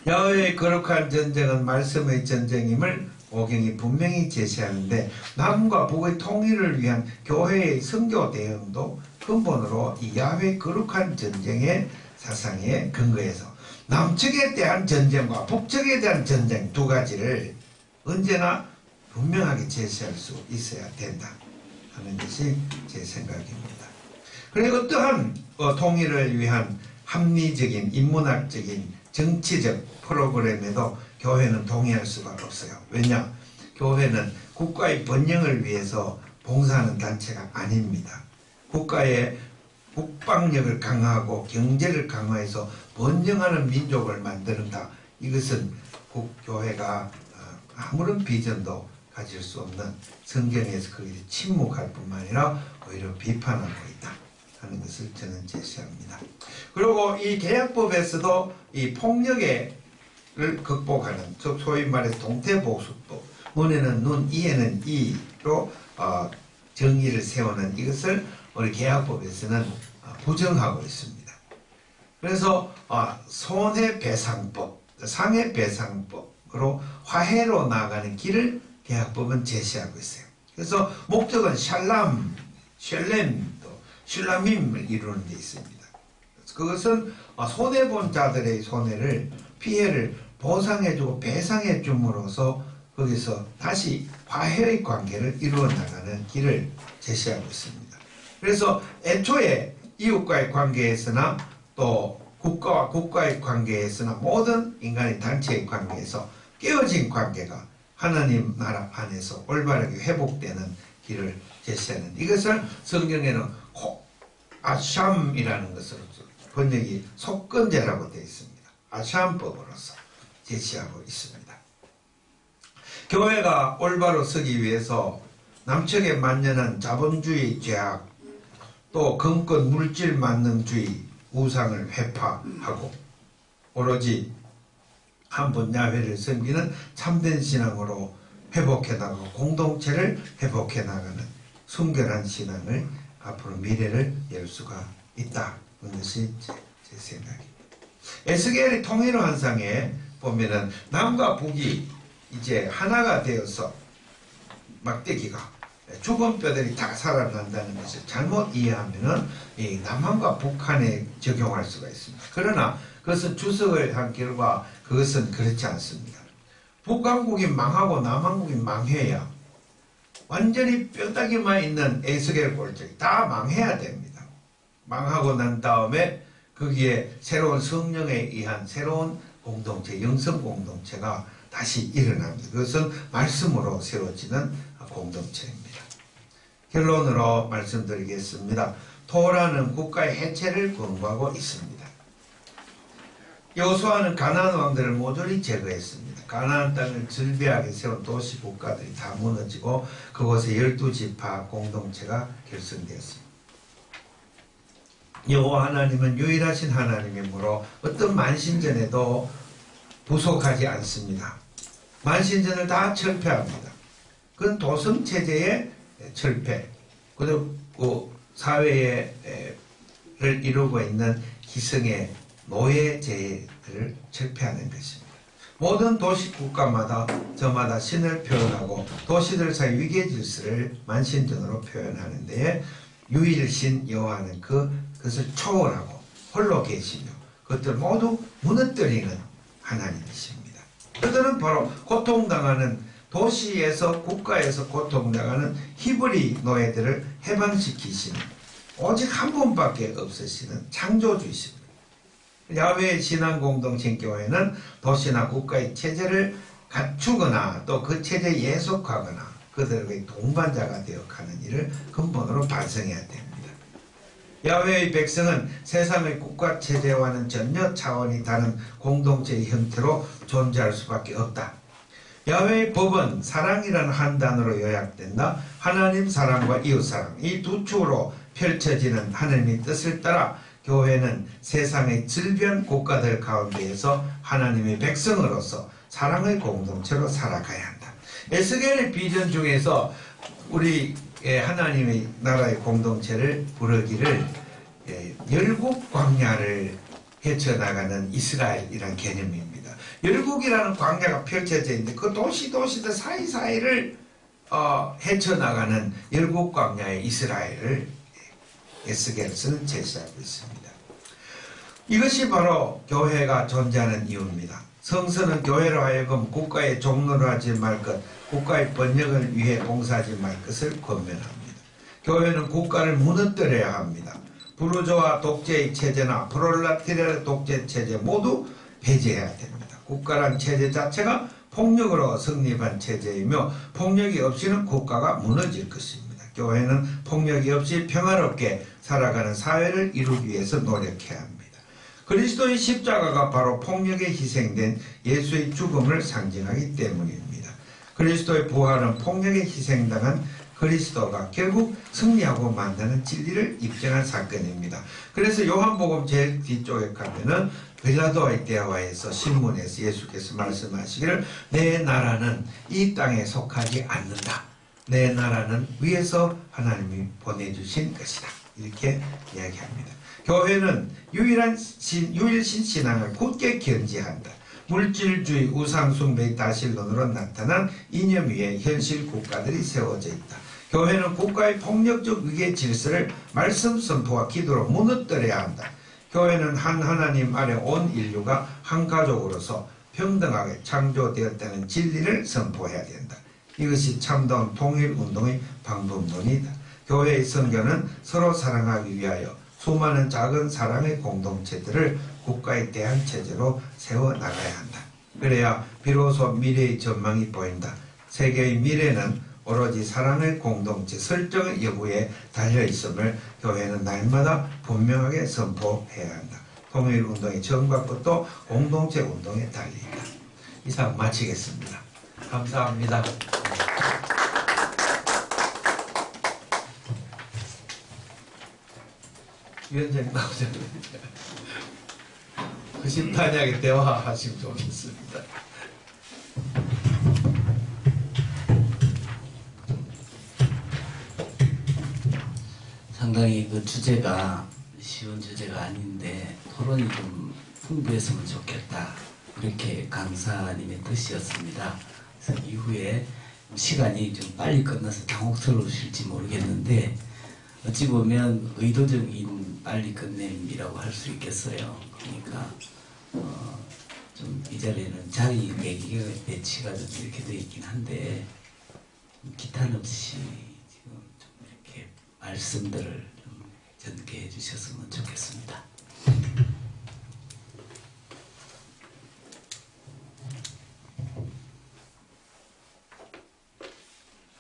야훼의 거룩한 전쟁은 말씀의 전쟁임을 오경이 분명히 제시하는데 남과 북의 통일을 위한 교회의 선교 대응도 근본으로 이 야훼의 거룩한 전쟁의 사상에 근거해서 남측에 대한 전쟁과 북측에 대한 전쟁 두 가지를 언제나 분명하게 제시할 수 있어야 된다 하는 것이 제 생각입니다. 그리고 어떠한 통일을 위한 합리적인 인문학적인 정치적 프로그램에도 교회는 동의할 수가 없어요. 왜냐? 교회는 국가의 번영을 위해서 봉사하는 단체가 아닙니다. 국가의 국방력을 강화하고 경제를 강화해서 번영하는 민족을 만든다. 이것은 교회가 아무런 비전도 가질 수 없는 성경에서 거기에 침묵할 뿐만 아니라 오히려 비판하고 있다 하는 것을 저는 제시합니다. 그리고 이 계약법에서도 이 폭력을 극복하는 즉 소위 말해서 동태복수법 눈에는 눈, 이에는 이로 정의를 세우는 이것을 우리 계약법에서는 부정하고 있습니다. 그래서 손해배상법, 상해배상법으로 화해로 나아가는 길을 계약법은 제시하고 있어요. 그래서 목적은 샬람임을 이루는 데 있습니다. 그것은 손해본 자들의 손해를 피해를 보상해주고 배상해줌으로써 거기서 다시 화해의 관계를 이루어 나가는 길을 제시하고 있습니다. 그래서 애초에 이웃과의 관계에서나 또 국가와 국가의 관계에서나 모든 인간의 단체의 관계에서 깨어진 관계가 하나님 나라 안에서 올바르게 회복되는 길을 제시하는 이것을 성경에는 아샴이라는 것으로 번역이 속건제라고 되어 있습니다. 아샴법으로서 제시하고 있습니다. 교회가 올바로 서기 위해서 남측에 만연한 자본주의 죄악 또 금권 물질 만능주의 우상을 회파하고 오로지 한 번 야훼를 섬기는 참된 신앙으로 회복해 나가고 공동체를 회복해 나가는 순결한 신앙을 앞으로 미래를 열 수가 있다. 그런 것이 제 생각입니다. 에스겔의 통일의 환상에 보면은 남과 북이 이제 하나가 되어서 막대기가 죽은 뼈들이 다 살아난다는 것을 잘못 이해하면은 이 남한과 북한에 적용할 수가 있습니다. 그러나 그것은 주석을 한 결과 그것은 그렇지 않습니다. 북한국이 망하고 남한국이 망해야 완전히 뼈다귀만 있는 에스겔 골짜기 다 망해야 됩니다. 망하고 난 다음에 거기에 새로운 성령에 의한 새로운 공동체, 영성 공동체가 다시 일어납니다. 그것은 말씀으로 세워지는 공동체입니다. 결론으로 말씀드리겠습니다. 토라는 국가의 해체를 권고하고 있습니다. 여호수아는 가나안 왕들을 모조리 제거했습니다. 가나안 땅을 즐비하게 세운 도시 국가들이 다 무너지고 그곳에 12지파 공동체가 결성되었습니다. 여호와 하나님은 유일하신 하나님이므로 어떤 만신전에도 부속하지 않습니다. 만신전을 다 철폐합니다. 그건 도성체제의 철폐, 그리고 사회를 이루고 있는 기성의 노예제를 철폐하는 것입니다. 모든 도시 국가마다 저마다 신을 표현하고 도시들 사이 위계 질서를 만신전으로 표현하는 데에 유일신 여호와는 그것을 초월하고 홀로 계시며 그것들 모두 무너뜨리는 하나님이십니다. 그들은 바로 고통당하는 도시에서 국가에서 고통당하는 히브리 노예들을 해방시키시는 오직 한 분밖에 없으시는 창조주이십니다. 야훼의 신앙공동체 교회는 도시나 국가의 체제를 갖추거나 또 그 체제에 예속하거나 그들에게 동반자가 되어가는 일을 근본으로 반성해야 됩니다. 야훼의 백성은 세상의 국가 체제와는 전혀 차원이 다른 공동체의 형태로 존재할 수밖에 없다. 야훼의 법은 사랑이라는 한 단어로 요약된다. 하나님 사랑과 이웃 사랑, 이 두 축으로 펼쳐지는 하나님의 뜻을 따라 교회는 세상의 질비한 국가들 가운데에서 하나님의 백성으로서 사랑의 공동체로 살아가야 한다. 에스겔의 비전 중에서 우리 하나님의 나라의 공동체를 부르기를 열국 광야를 헤쳐나가는 이스라엘이라는 개념입니다. 열국이라는 광야가 펼쳐져 있는데 그 도시들 사이사이를 헤쳐나가는 열국 광야의 이스라엘을 에스겔서는 제시하고 있습니다. 이것이 바로 교회가 존재하는 이유입니다. 성서는 교회로 하여금 국가의 종로를 하지 말 것, 국가의 번영을 위해 봉사하지 말 것을 권면합니다. 교회는 국가를 무너뜨려야 합니다. 부르조아 독재의 체제나 프롤라타리아 독재 체제 모두 폐지해야 됩니다. 국가란 체제 자체가 폭력으로 성립한 체제이며 폭력이 없이는 국가가 무너질 것입니다. 교회는 폭력이 없이 평화롭게 살아가는 사회를 이루기 위해서 노력해야 합니다. 그리스도의 십자가가 바로 폭력에 희생된 예수의 죽음을 상징하기 때문입니다. 그리스도의 부활은 폭력에 희생당한 그리스도가 결국 승리하고 만드는 진리를 입증한 사건입니다. 그래서 요한복음 제일 뒤쪽에 가면은 빌라도의 대화에서 신문에서 예수께서 말씀하시기를 내 나라는 이 땅에 속하지 않는다. 내 나라는 위에서 하나님이 보내주신 것이다. 이렇게 이야기합니다. 교회는 유일신 신앙을 굳게 견지한다. 물질주의, 우상숭배의 다실론으로 나타난 이념 위에 현실 국가들이 세워져 있다. 교회는 국가의 폭력적 위계 질서를 말씀 선포와 기도로 무너뜨려야 한다. 교회는 한 하나님 아래 온 인류가 한 가족으로서 평등하게 창조되었다는 진리를 선포해야 된다. 이것이 참다운 통일운동의 방법론이다. 교회의 선교는 서로 사랑하기 위하여 수많은 작은 사랑의 공동체들을 국가의 대안체제로 세워나가야 한다. 그래야 비로소 미래의 전망이 보인다. 세계의 미래는 오로지 사랑의 공동체 설정 여부에 달려있음을 교회는 날마다 분명하게 선포해야 한다. 통일운동의 처음과 끝도 공동체 운동에 달려있다. 이상 마치겠습니다. 감사합니다. 위원장님 나오셨는데 의심탄약에 대화하시면 좋겠습니다. 상당히 그 주제가 쉬운 주제가 아닌데 토론이 좀 풍부했으면 좋겠다. 그렇게 강사님의 뜻이었습니다. 그래서 이후에 시간이 좀 빨리 끝나서 당혹스러우실지 모르겠는데 어찌 보면 의도적인 빨리 끝냄이라고 할 수 있겠어요. 그러니까 좀 이 자리에는 자리 배치가 좀 이렇게 되어 있긴 한데 기탄 없이 지금 좀 이렇게 말씀들을 좀 전개해 주셨으면 좋겠습니다.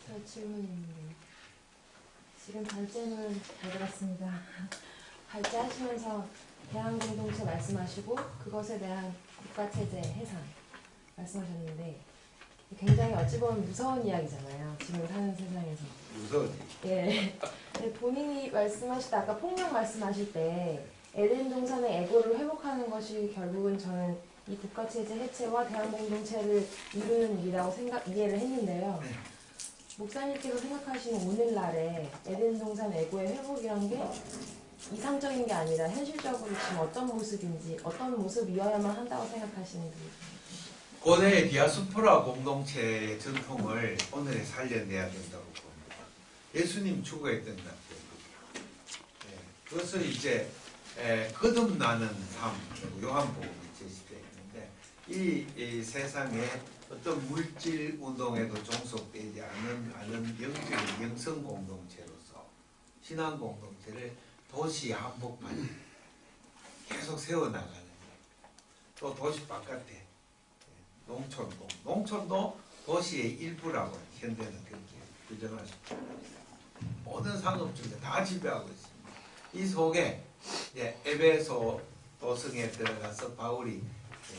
저 질문입니다. 지금 발제는 잘 들었습니다. 발제하시면서 대한공동체 말씀하시고 그것에 대한 국가체제 해상 말씀하셨는데 굉장히 어찌 보면 무서운 이야기잖아요. 지금 사는 세상에서. 무서워지. 예. 근데 본인이 말씀하실 때 아까 폭력 말씀하실 때 에덴 동산의 에고를 회복하는 것이 결국은 저는 이 국가체제 해체와 대한공동체를 이루는 일이라고 이해를 했는데요. 목사님께서 생각하시는 오늘날의 에덴 동산 에고의 회복이란 게 이상적인 게 아니라 현실적으로 지금 어떤 모습인지 어떤 모습이어야만 한다고 생각하시는지. 고대의 디아스포라 공동체의 전통을 오늘에 살려내야 된다고 봅니다. 예수님 추구했던 것들. 그것을 이제 거듭나는 삶, 요한복음이 제시되어 있는데 이 세상에 어떤 물질 운동에도 종속되지 않은 영적인 영성 공동체로서 신앙 공동체를 도시 한복판에 계속 세워나가는 거예요. 또 도시 바깥에 농촌도 도시의 일부라고 현대는 그렇게 규정할 수 있습니다. 모든 상업 중에 다 지배하고 있습니다. 이 속에 에베소 도성에 들어가서 바울이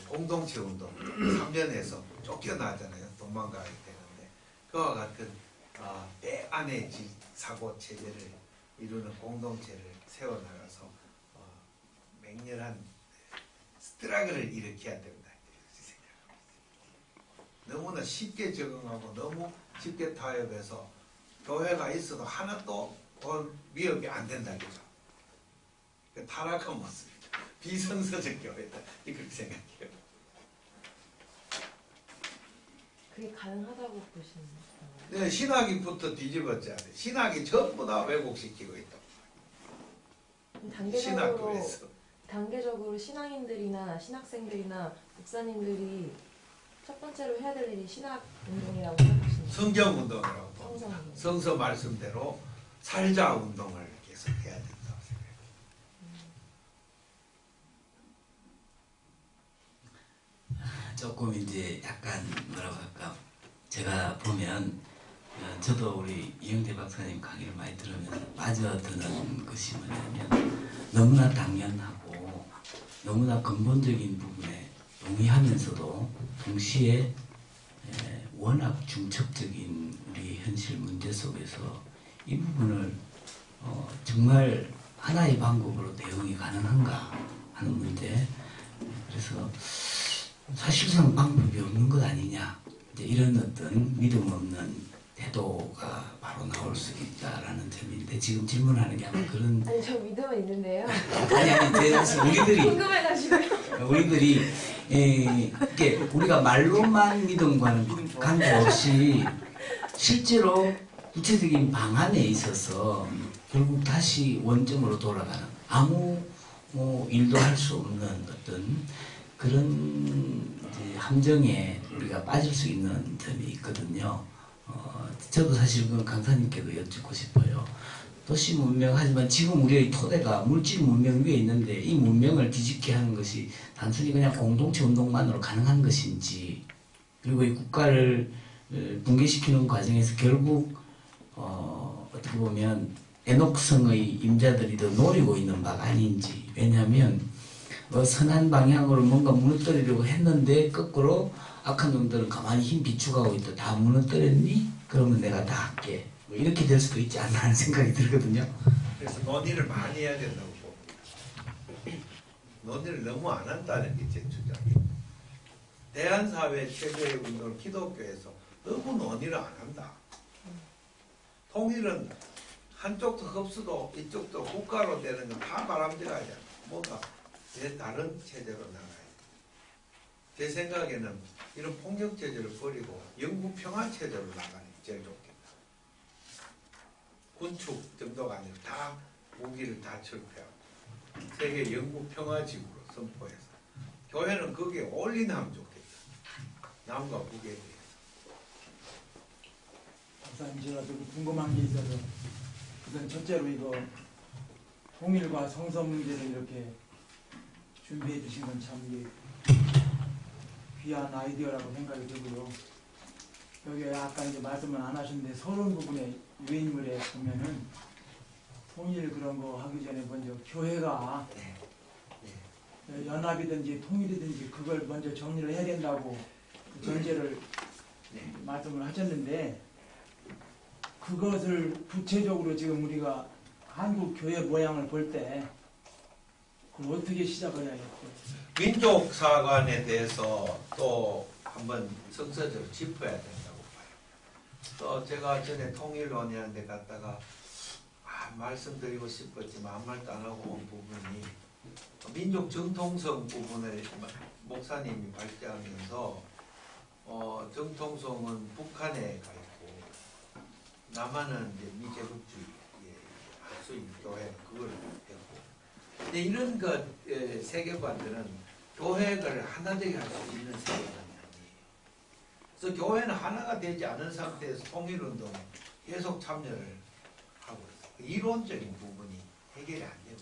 공동체 운동 3년에서 쫓겨나잖아요. 도망가게 되는데 그와 같은 때 안의 사고 체제를 이루는 공동체를 세워나가서 맹렬한 스트라글을 일으켜야 된다. 너무나 쉽게 적응하고 너무 쉽게 타협해서 교회가 있어도 하나도 위협이 안 된다. 그죠? 타락한 모습이죠. 비성서적 교회다. 그렇게 생각해요. 그게 가능하다고 보시는 거예요? 네, 신학이부터 뒤집어져야 돼. 신학이 전부 다 왜곡시키고 있다. 단계적으로 신앙인들이나 신학생들이나 목사님들이 첫 번째로 해야 될 일이 신학 운동이라고 생각하시나요? 성경 운동이라고 봅니다. 성서 말씀대로 살자 운동을 계속 해야 된다고 생각해요. 조금 이제 약간 뭐라고 할까, 제가 보면 저도 우리 이영대 박사님 강의를 많이 들으면서 빠져드는 것이 뭐냐면 너무나 당연하고 너무나 근본적인 부분에 동의하면서도 동시에 워낙 중첩적인 우리 현실 문제 속에서 이 부분을 정말 하나의 방법으로 대응이 가능한가 하는 문제. 그래서 사실상 방법이 없는 것 아니냐, 이제 이런 어떤 믿음 없는 태도가 바로 나올 수 있다라는 점인데, 지금 질문하는 게 아마 그런. 아니, 저 믿음은 있는데요. 아니 사실 우리들이 이게 우리가 말로만 믿음과는 관계없이 실제로 구체적인 방안에 있어서 결국 다시 원점으로 돌아가는, 아무 일도 할 수 없는 어떤 그런 이제 함정에 우리가 빠질 수 있는 점이 있거든요. 저도 사실 그 강사님께도 여쭙고 싶어요. 도시 문명하지만 지금 우리의 토대가 물질 문명 위에 있는데 이 문명을 뒤집게 하는 것이 단순히 그냥 공동체 운동만으로 가능한 것인지, 그리고 이 국가를 붕괴시키는 과정에서 결국 어떻게 보면 에녹성의 임자들이 더 노리고 있는 바가 아닌지. 왜냐하면 선한 방향으로 뭔가 무너뜨리려고 했는데 거꾸로 악한 놈들은 가만히 힘 비축하고 있다. 다 무너뜨렸니? 그러면 내가 다 할게. 뭐 이렇게 될 수도 있지 않나 하는 생각이 들거든요. 그래서 논의를 많이 해야 된다고 봅니다. 논의를 너무 안 한다는 게 제 주장이에요. 대한사회 최고의 운동 기독교에서 너무 논의를 안 한다. 통일은 한쪽도 흡수도 이쪽도 국가로 되는 건 다 바람직하지 않아. 뭔가 다른 체제로 나가야 돼. 제 생각에는 이런 폭력 체제를 버리고 영구 평화 체제로 나가는 게 제일 좋겠다. 군축 정도가 아니라 다 무기를 다 철폐하고 세계 영구 평화지구로 선포해서 교회는 거기에 올인하면 좋겠다. 남과 북에 대해서. 박사님, 제가 좀 궁금한 게 있어서, 우선 첫째로 이거 통일과 성서 문제를 이렇게 준비해 주신 건 참 이게 귀한 아이디어라고 생각이 들고요. 여기 아까 이제 말씀은 안 하셨는데 서론 부분에 유인물에 보면은 통일 그런 거 하기 전에 먼저 교회가 연합이든지 통일이든지 그걸 먼저 정리를 해야 된다고 그 전제를 말씀을 하셨는데 그것을 구체적으로 지금 우리가 한국 교회 모양을 볼 때 그걸 어떻게 시작을 해야겠어요? 민족사관에 대해서 또 한번 성서적으로 짚어야 된다고 봐요. 또 제가 전에 통일론이라는 데 갔다가 말씀드리고 싶었지만 아무 말도 안 하고 온 부분이 민족 정통성 부분을 목사님이 발제하면서 정통성은 북한에 가 있고 남한은 이제 미제국주의 하수인 교회 그걸 했고 근데 이런 것 세계관들은 교회를 하나되게 할 수 있는 세계관이 아니에요. 그래서 교회는 하나가 되지 않은 상태에서 통일운동에 계속 참여를 하고 있어요. 이론적인 부분이 해결이 안 되고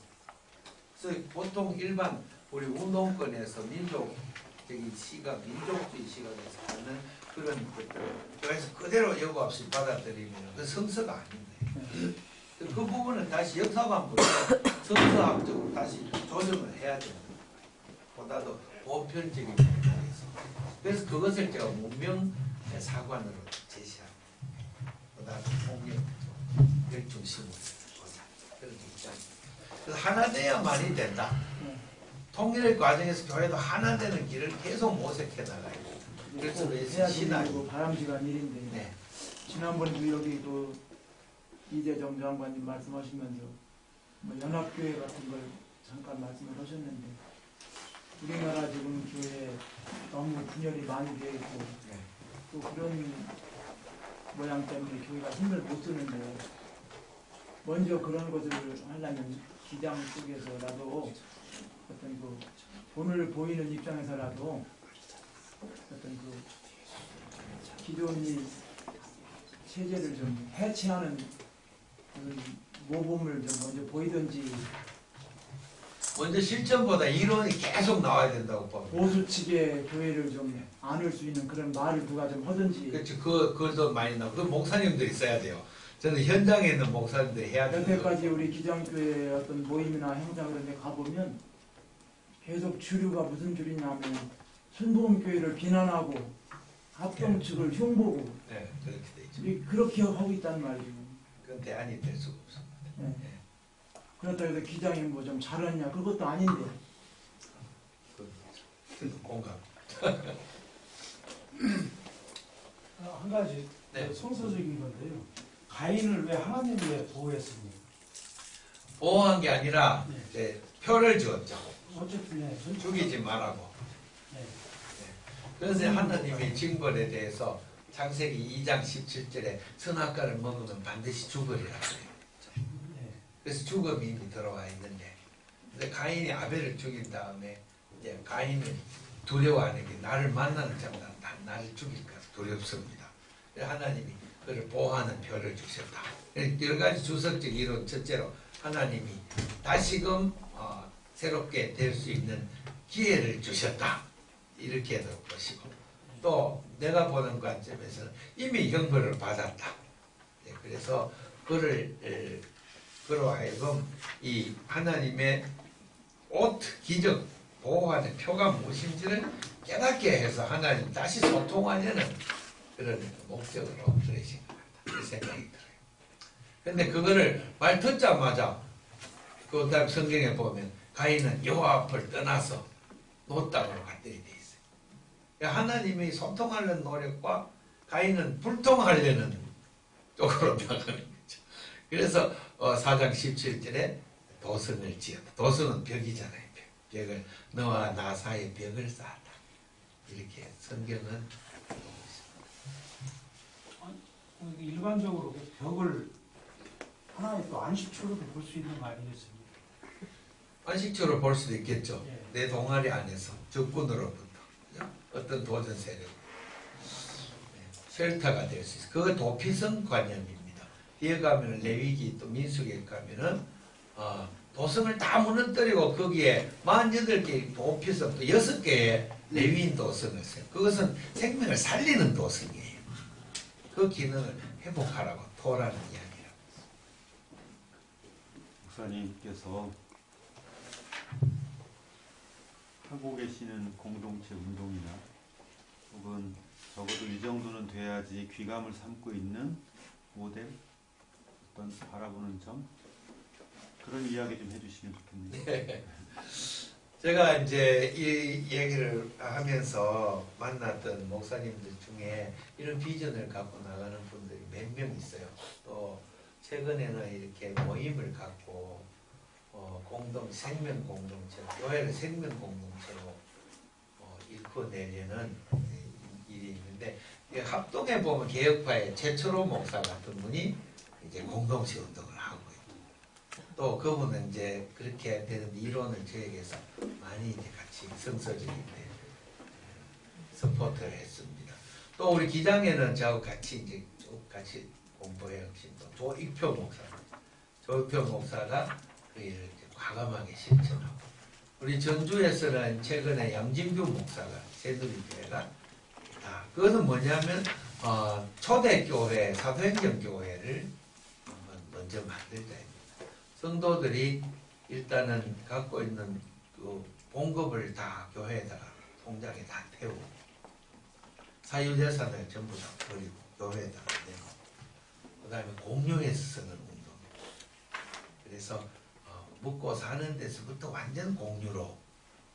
그래서 보통 일반 우리 운동권에서 민족적인 시각, 민족주의 시각에서 하는 그런 것들 교회에서 그대로 여과 없이 받아들이면 그 성서가 아닌데 그 부분은 다시 역사관부터 성서학적으로 다시 조정을 해야 되는 거예요. 보다도 보편적인 부분에서 그래서 그것을 제가 문명 사관으로 제시합니다. 보다 통일을 중심으로 보자 그런 게 있잖아요. 그래서 하나 돼야만이 된다. 통일의 과정에서 교회도 하나 되는 길을 계속 모색해 나가야 돼요. 그래서 해야 신앙이 되고 바람직한 일인데 네. 지난번에도 여기도 이재정 장관님 말씀하시면서 뭐 연합교회 같은 걸 잠깐 말씀을 하셨는데 우리나라 지금 교회 너무 분열이 많이 되어 있고 네. 또 그런 모양 때문에 교회가 힘을 못 쓰는데 먼저 그런 것을 하려면 기장 쪽에서라도 어떤 그 돈을 보이는 입장에서라도 어떤 그 기존 이 체제를 좀 해체하는 그 모범을 좀 먼저 보이든지 먼저 실천보다 이론이 계속 나와야 된다고 봅니다. 보수 측의 교회를 좀 안을 수 있는 그런 말을 누가 좀 하든지 그렇죠. 그것도 많이 나오고 그 목사님들이 써야 돼요. 저는 현장에 있는 목사님들이 해야 돼요. 여태까지 우리 기장교회 어떤 모임이나 행사 그런 데 가보면 계속 주류가 무슨 주류냐면 순복음교회를 비난하고 합동 측을 흉보고 네, 그렇게 돼 있죠. 그렇게 하고 있단 말이에요. 그건 대안이 될 수가 없습니다. 네. 네. 그렇다고 해서 기장이 뭐 좀 잘했냐 그것도 아닌데 그 공감. 한 가지 네. 성서적인 건데요. 가인을 왜 하나님이 왜 보호했습니까? 보호한 게 아니라 네. 네, 표를 주었죠. 어쨌든 네, 죽이지 말라고. 네. 그래서 하나님의 징벌에 대해서 창세기 2장 17절에 선악과를 먹으면 반드시 죽으리라고 해요. 네. 그래서 죽음이 이미 들어와 있는데 근데 가인이 아벨을 죽인 다음에 이제 가인은 두려워하는 게 나를 만나는 자보다 나를 죽일까 두렵습니다. 그래서 하나님이 그를 보호하는 표를 주셨다. 여러 가지 주석적 이론 첫째로 하나님이 다시금 새롭게 될 수 있는 기회를 주셨다. 이렇게도 보시고 또 내가 보는 관점에서는 이미 형벌을 받았다. 그래서 그로 하여금 이 하나님의 옷, 기적, 보호하는 표가 무엇인지를 깨닫게 해서 하나님 다시 소통하려는 그런 목적으로 그러신 것 같다. 그 생각이 들어요. 근데 그거를 말 듣자마자 그 다음 성경에 보면 가인은 여호와 앞을 떠나서 노땅으로 갔더니 돼 있어요. 하나님이 소통하려는 노력과 가인은 불통하려는 쪽으로 나가는 거죠. 그래서 4장 17절에 도성을 지었다. 도성은 벽이잖아요. 벽을 너와 나 사이에 벽을 쌓았다. 이렇게 성경은 일반적으로 그 벽을 하나의 또 안식처로도 볼 수 있는 거 아니겠습니까? 안식처로 볼 수도 있겠죠. 예. 내 동아리 안에서 적군으로부터 어떤 도전 세력 쉘터가 될 수 있어요. 그거 도피성 관념입니다. 뒤에 가면은 레위기 또 민수기에 가면은 도성을 다 무너뜨리고 거기에 48개의 도피성 또 6개의 레위인 도성을 써요. 그것은 생명을 살리는 도성이에요. 그 기능을 회복하라고 토라는 이야기라고. 목사님께서 하고 계시는 공동체 운동이나 혹은 적어도 이 정도는 돼야지 귀감을 삼고 있는 모델, 어떤 바라보는 점, 그런 이야기 좀 해주시면 좋겠네요. 네. 제가 이제 이 얘기를 하면서 만났던 목사님들 중에 이런 비전을 갖고 나가는 분들이 몇 명 있어요. 또 최근에는 이렇게 모임을 갖고 생명 공동체, 교회를 생명 공동체로 일궈내려는 일이 있는데, 합동에 보면 개혁파의 최철호 목사 같은 분이 이제 공동체 운동을 하고 있고, 또 그분은 이제 그렇게 되는 이론을 저에게서 많이 이제 같이 성서적인 서포트를 했습니다. 또 우리 기장에는 저하고 같이 이제 쭉 같이 공부해 오신 또 조익표 목사, 조익표 목사가 그 일을 이제 과감하게 실천하고, 우리 전주에서는 최근에 양진규 목사가 새누리교회가 그것은 뭐냐면 초대교회, 사도행전교회를 먼저 만들자입니다. 성도들이 일단은 갖고 있는 그 봉급을 다 교회에다가 통장에 다 태우고, 사유재산을 전부 다 버리고 교회에다가 내고, 그 다음에 공유해서 쓰는 운동입니다. 그래서 먹고 사는 데서부터 완전 공유로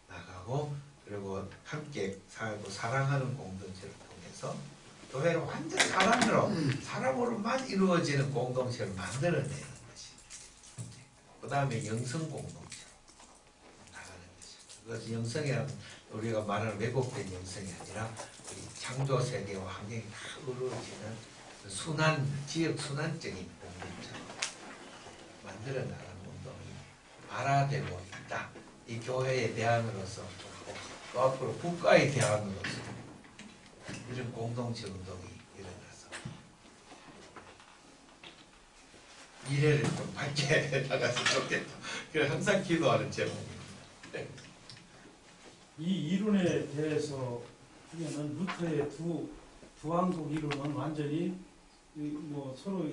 나가고, 그리고 함께 살고 사랑하는 공동체를 통해서 교회를 완전 사람으로만 이루어지는 공동체를 만들어내는 것이, 그 다음에 영성 공동체로 나가는 것이죠. 그것이 영성이라면 우리가 말하는 왜곡된 영성이 아니라 우리 창조 세계와 환경이 다 이루어지는 지역 순환적인 공동체로 만들어 나가는 운동이 발화되고 있다. 이 교회의 대안으로서, 또 앞으로 국가의 대안으로서 이런 공동체 운동이 일어나서 미래를 좀 밝게 나가서 좋겠다. 그래서 항상 기도하는 제목입니다. 이 이론에 대해서 보면은 루터의 두 항목 이론은 완전히 뭐 서로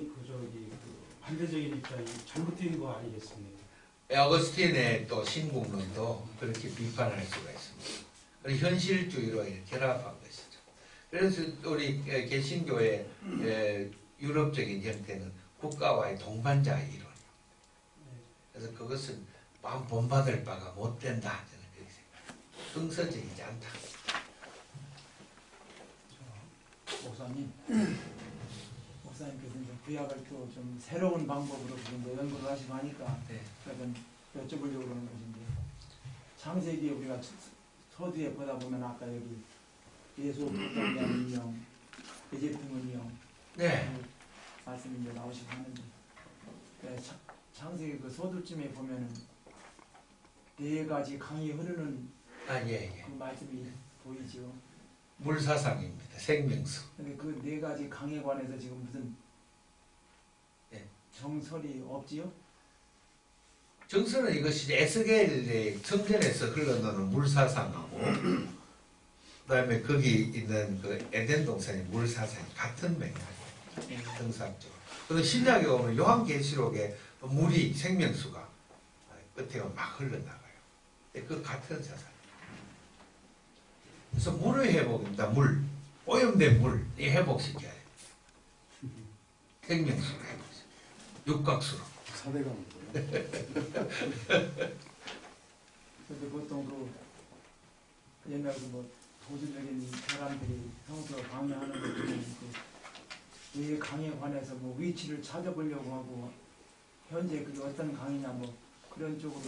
반대적인 입장이 잘못된 거 아니겠습니까? 어거스틴의 또 신국론도 그렇게 비판할 수가 있습니다. 현실주의로 결합한 것이죠. 그래서 우리 개신교의 유럽적인 형태는 국가와의 동반자의 이론. 그래서 그것은 마음 본받을 바가 못 된다. 저는 그렇게 생각합니다. 성서적이지 않다. 목사님께서 이제 구약을 또 좀 새로운 방법으로 이제 연구를 하시고 하니까 네. 좀 여쭤보려고 그러는 것인데, 창세기에 우리가 서두에 보다 보면 아까 여기 예수부터 인형, 에집트 문명 네. 말씀이 이제 나오시고 하는데, 창세기 그 서두쯤에 보면은 4가지 강이 흐르는 예. 그 말씀이 보이죠. 물사상입니다. 생명수. 근데 그 4가지 강에 관해서 지금 무슨 정설이 없지요? 정서는 이것이 에스겔의 성전에서 흘러나오는 물사상하고, 그 다음에 거기 있는 그 에덴 동산의 물사상이 같은 맥락이에요. 정상적으로. 그리고 신약에 오면 요한계시록에 물이, 생명수가 끝에 막 흘러나가요. 그 같은 사상. 그래서 물의 회복입니다. 물. 오염된 물. 이 회복시켜야 돼요. 생명수로 회복시켜요. 육각수로. 그래서 보통 그 옛날 뭐 도주적인 사람들이 성서 강의하는 것 중에 이 강에 관해서 뭐 위치를 찾아보려고 하고, 현재 그게 어떤 강이냐 뭐 그런 쪽으로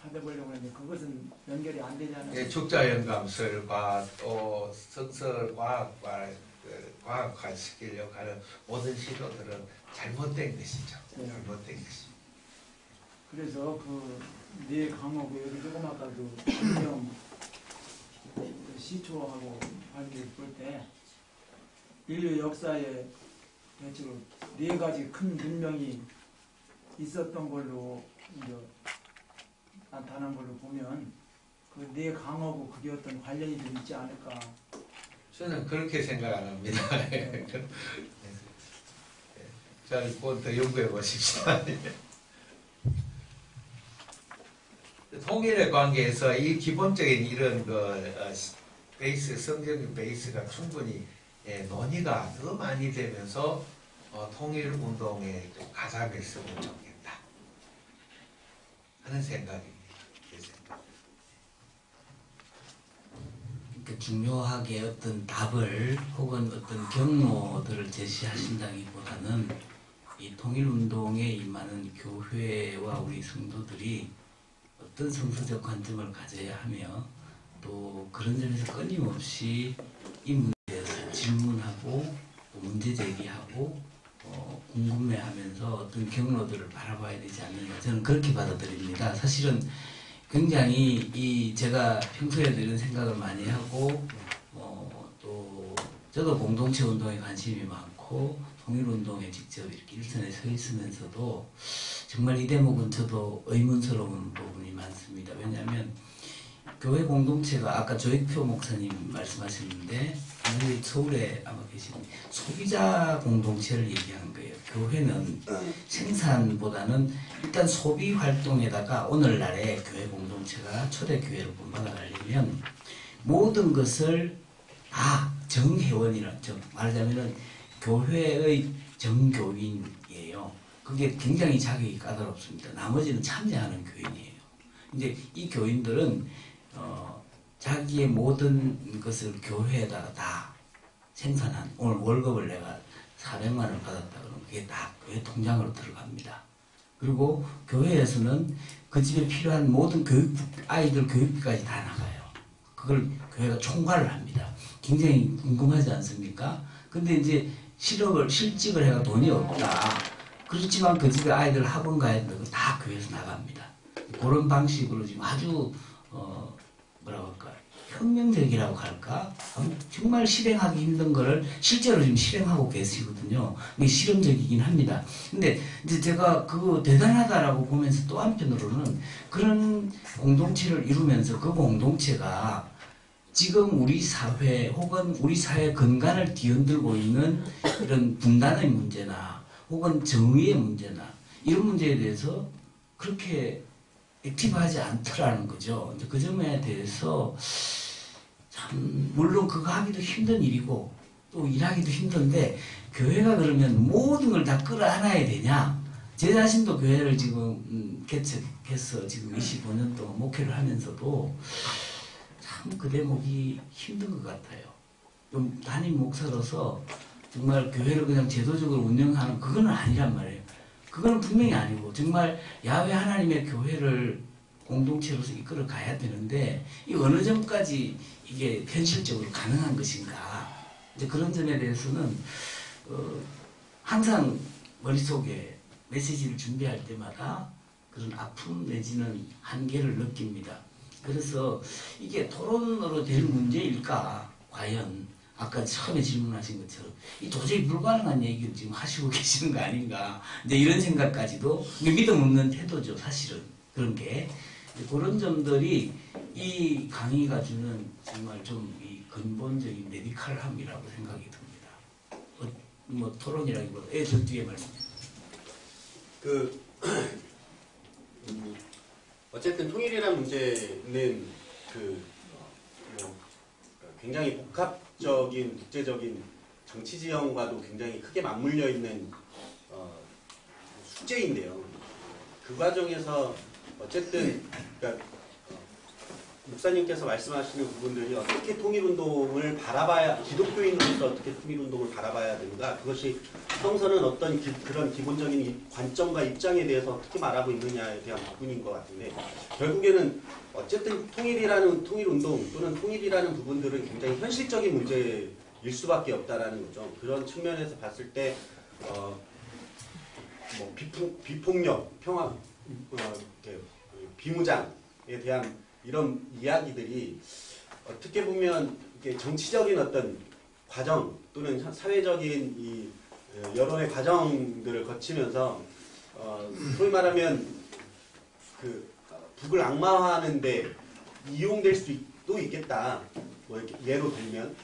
찾아보려고 하는데, 그것은 연결이 안 되잖아요. 예, 축자연감설과 또 성서과학과 과학화시키려고 하는 모든 시도들은 잘못된 것이죠. 네. 잘못된 것입니다. 그래서 그 네 강하고 여기 조금 아까 그 인명 시초하고 관계를 볼 때 인류 역사에 대체로 4가지 큰 문명이 있었던 걸로 이제 나타난 걸로 보면 그 내 강하고 그게 어떤 관련이 좀 있지 않을까. 저는 그렇게 생각 안 합니다. 저는 그건 더 연구해 보십시오. 통일의 관계에서 이 기본적인 이런 베이스, 성경적 베이스가 충분히 논의가 더 많이 되면서 통일 운동에 좀 가담했으면 좋겠다 하는 생각입니다. 그러니까 중요하게 어떤 답을 혹은 어떤 경로들을 제시하신다기보다는 이 통일운동에 임하는 교회와 우리 성도들이 어떤 성서적 관점을 가져야 하며 또 그런 점에서 끊임없이 이 문제에 대해서 질문하고 또 문제 제기하고 궁금해하면서 어떤 경로들을 바라봐야 되지 않는가, 저는 그렇게 받아들입니다. 사실은 굉장히 제가 평소에도 이런 생각을 많이 하고 또 저도 공동체 운동에 관심이 많고 통일운동에 직접 이렇게 일선에 서 있으면서도 정말 이 대목은 저도 의문스러운 부분이 많습니다. 왜냐하면 교회 공동체가 아까 조익표 목사님 말씀하셨는데 우리 서울에 아마 계신 소비자 공동체를 얘기한 거예요. 교회는 생산보다는 일단 소비 활동에다가 오늘날의 교회 공동체가 초대 교회로 본받아가려면 모든 것을 다 정회원이라, 말하자면은 교회의 정교인이에요. 그게 굉장히 자격이 까다롭습니다. 나머지는 참여하는 교인이에요. 근데 이 교인들은 자기의 모든 것을 교회에다가 다 생산한, 오늘 월급을 내가 400만 원을 받았다 그러면 그게 다 교회 통장으로 들어갑니다. 그리고 교회에서는 그 집에 필요한 모든 아이들 교육비까지 다 나가요. 그걸 교회가 총괄을 합니다. 굉장히 궁금하지 않습니까? 근데 이제 실직을 해가 돈이 없다. 그렇지만 그 집에 아이들 학원 가야 된다고 다 교회에서 나갑니다. 그런 방식으로 지금 아주 뭐라고 할까, 혁명적이라고 할까, 정말 실행하기 힘든 거를 실제로 지금 실행하고 계시거든요. 이게 실험적이긴 합니다. 근데 이제 제가 그거 대단하다라고 보면서 또 한편으로는 그런 공동체를 이루면서 그 공동체가 지금 우리 사회 혹은 우리 사회 근간을 뒤흔들고 있는 이런 분단의 문제나 혹은 정의의 문제나 이런 문제에 대해서 그렇게 액티브하지 않더라는 거죠. 이제 그 점에 대해서 참 물론 그거 하기도 힘든 일이고 또 일하기도 힘든데 교회가 그러면 모든 걸 다 끌어안아야 되냐? 제 자신도 교회를 지금 개척해서 지금 25년 동안 목회를 하면서도 참 그 대목이 힘든 것 같아요. 좀 담임 목사로서 정말 교회를 그냥 제도적으로 운영하는 그거는 아니란 말이에요. 그거는 분명히 아니고 정말 야훼 하나님의 교회를 공동체로서 이끌어 가야 되는데 이 어느 점까지 이게 현실적으로 가능한 것인가, 이제 그런 점에 대해서는 항상 머릿속에 메시지를 준비할 때마다 그런 아픔 내지는 한계를 느낍니다. 그래서 이게 토론으로 될 문제일까? 과연 아까 처음에 질문하신 것처럼 이 도저히 불가능한 얘기를 지금 하시고 계시는 거 아닌가, 이제 이런 생각까지도, 믿음 없는 태도죠 사실은. 그런 게 그런 점들이 이 강의가 주는 정말 좀 이 근본적인 메디컬함이라고 생각이 듭니다. 뭐 토론이라기보다 저 뒤에 말씀. 어쨌든 통일이라는 문제는 굉장히 복합적인 국제적인 정치 지형과도 굉장히 크게 맞물려 있는 숙제인데요. 그 과정에서 어쨌든 그러니까 목사님께서 말씀하시는 부분들이 어떻게 통일운동을 바라봐야, 기독교인으로서 어떻게 통일운동을 바라봐야 되는가, 그것이 성서는 어떤 그런 기본적인 관점과 입장에 대해서 어떻게 말하고 있느냐에 대한 부분인 것 같은데, 결국에는 어쨌든 통일운동 또는 통일이라는 부분들은 굉장히 현실적인 문제일 수밖에 없다라는 거죠. 그런 측면에서 봤을 때 비폭력, 평화, 비무장에 대한 이런 이야기들이 어떻게 보면 이렇게 정치적인 어떤 과정 또는 사회적인 이 여론의 과정들을 거치면서 소위 말하면 북을 악마화하는데 이용될 수도 있겠다. 뭐 이렇게 예로 들면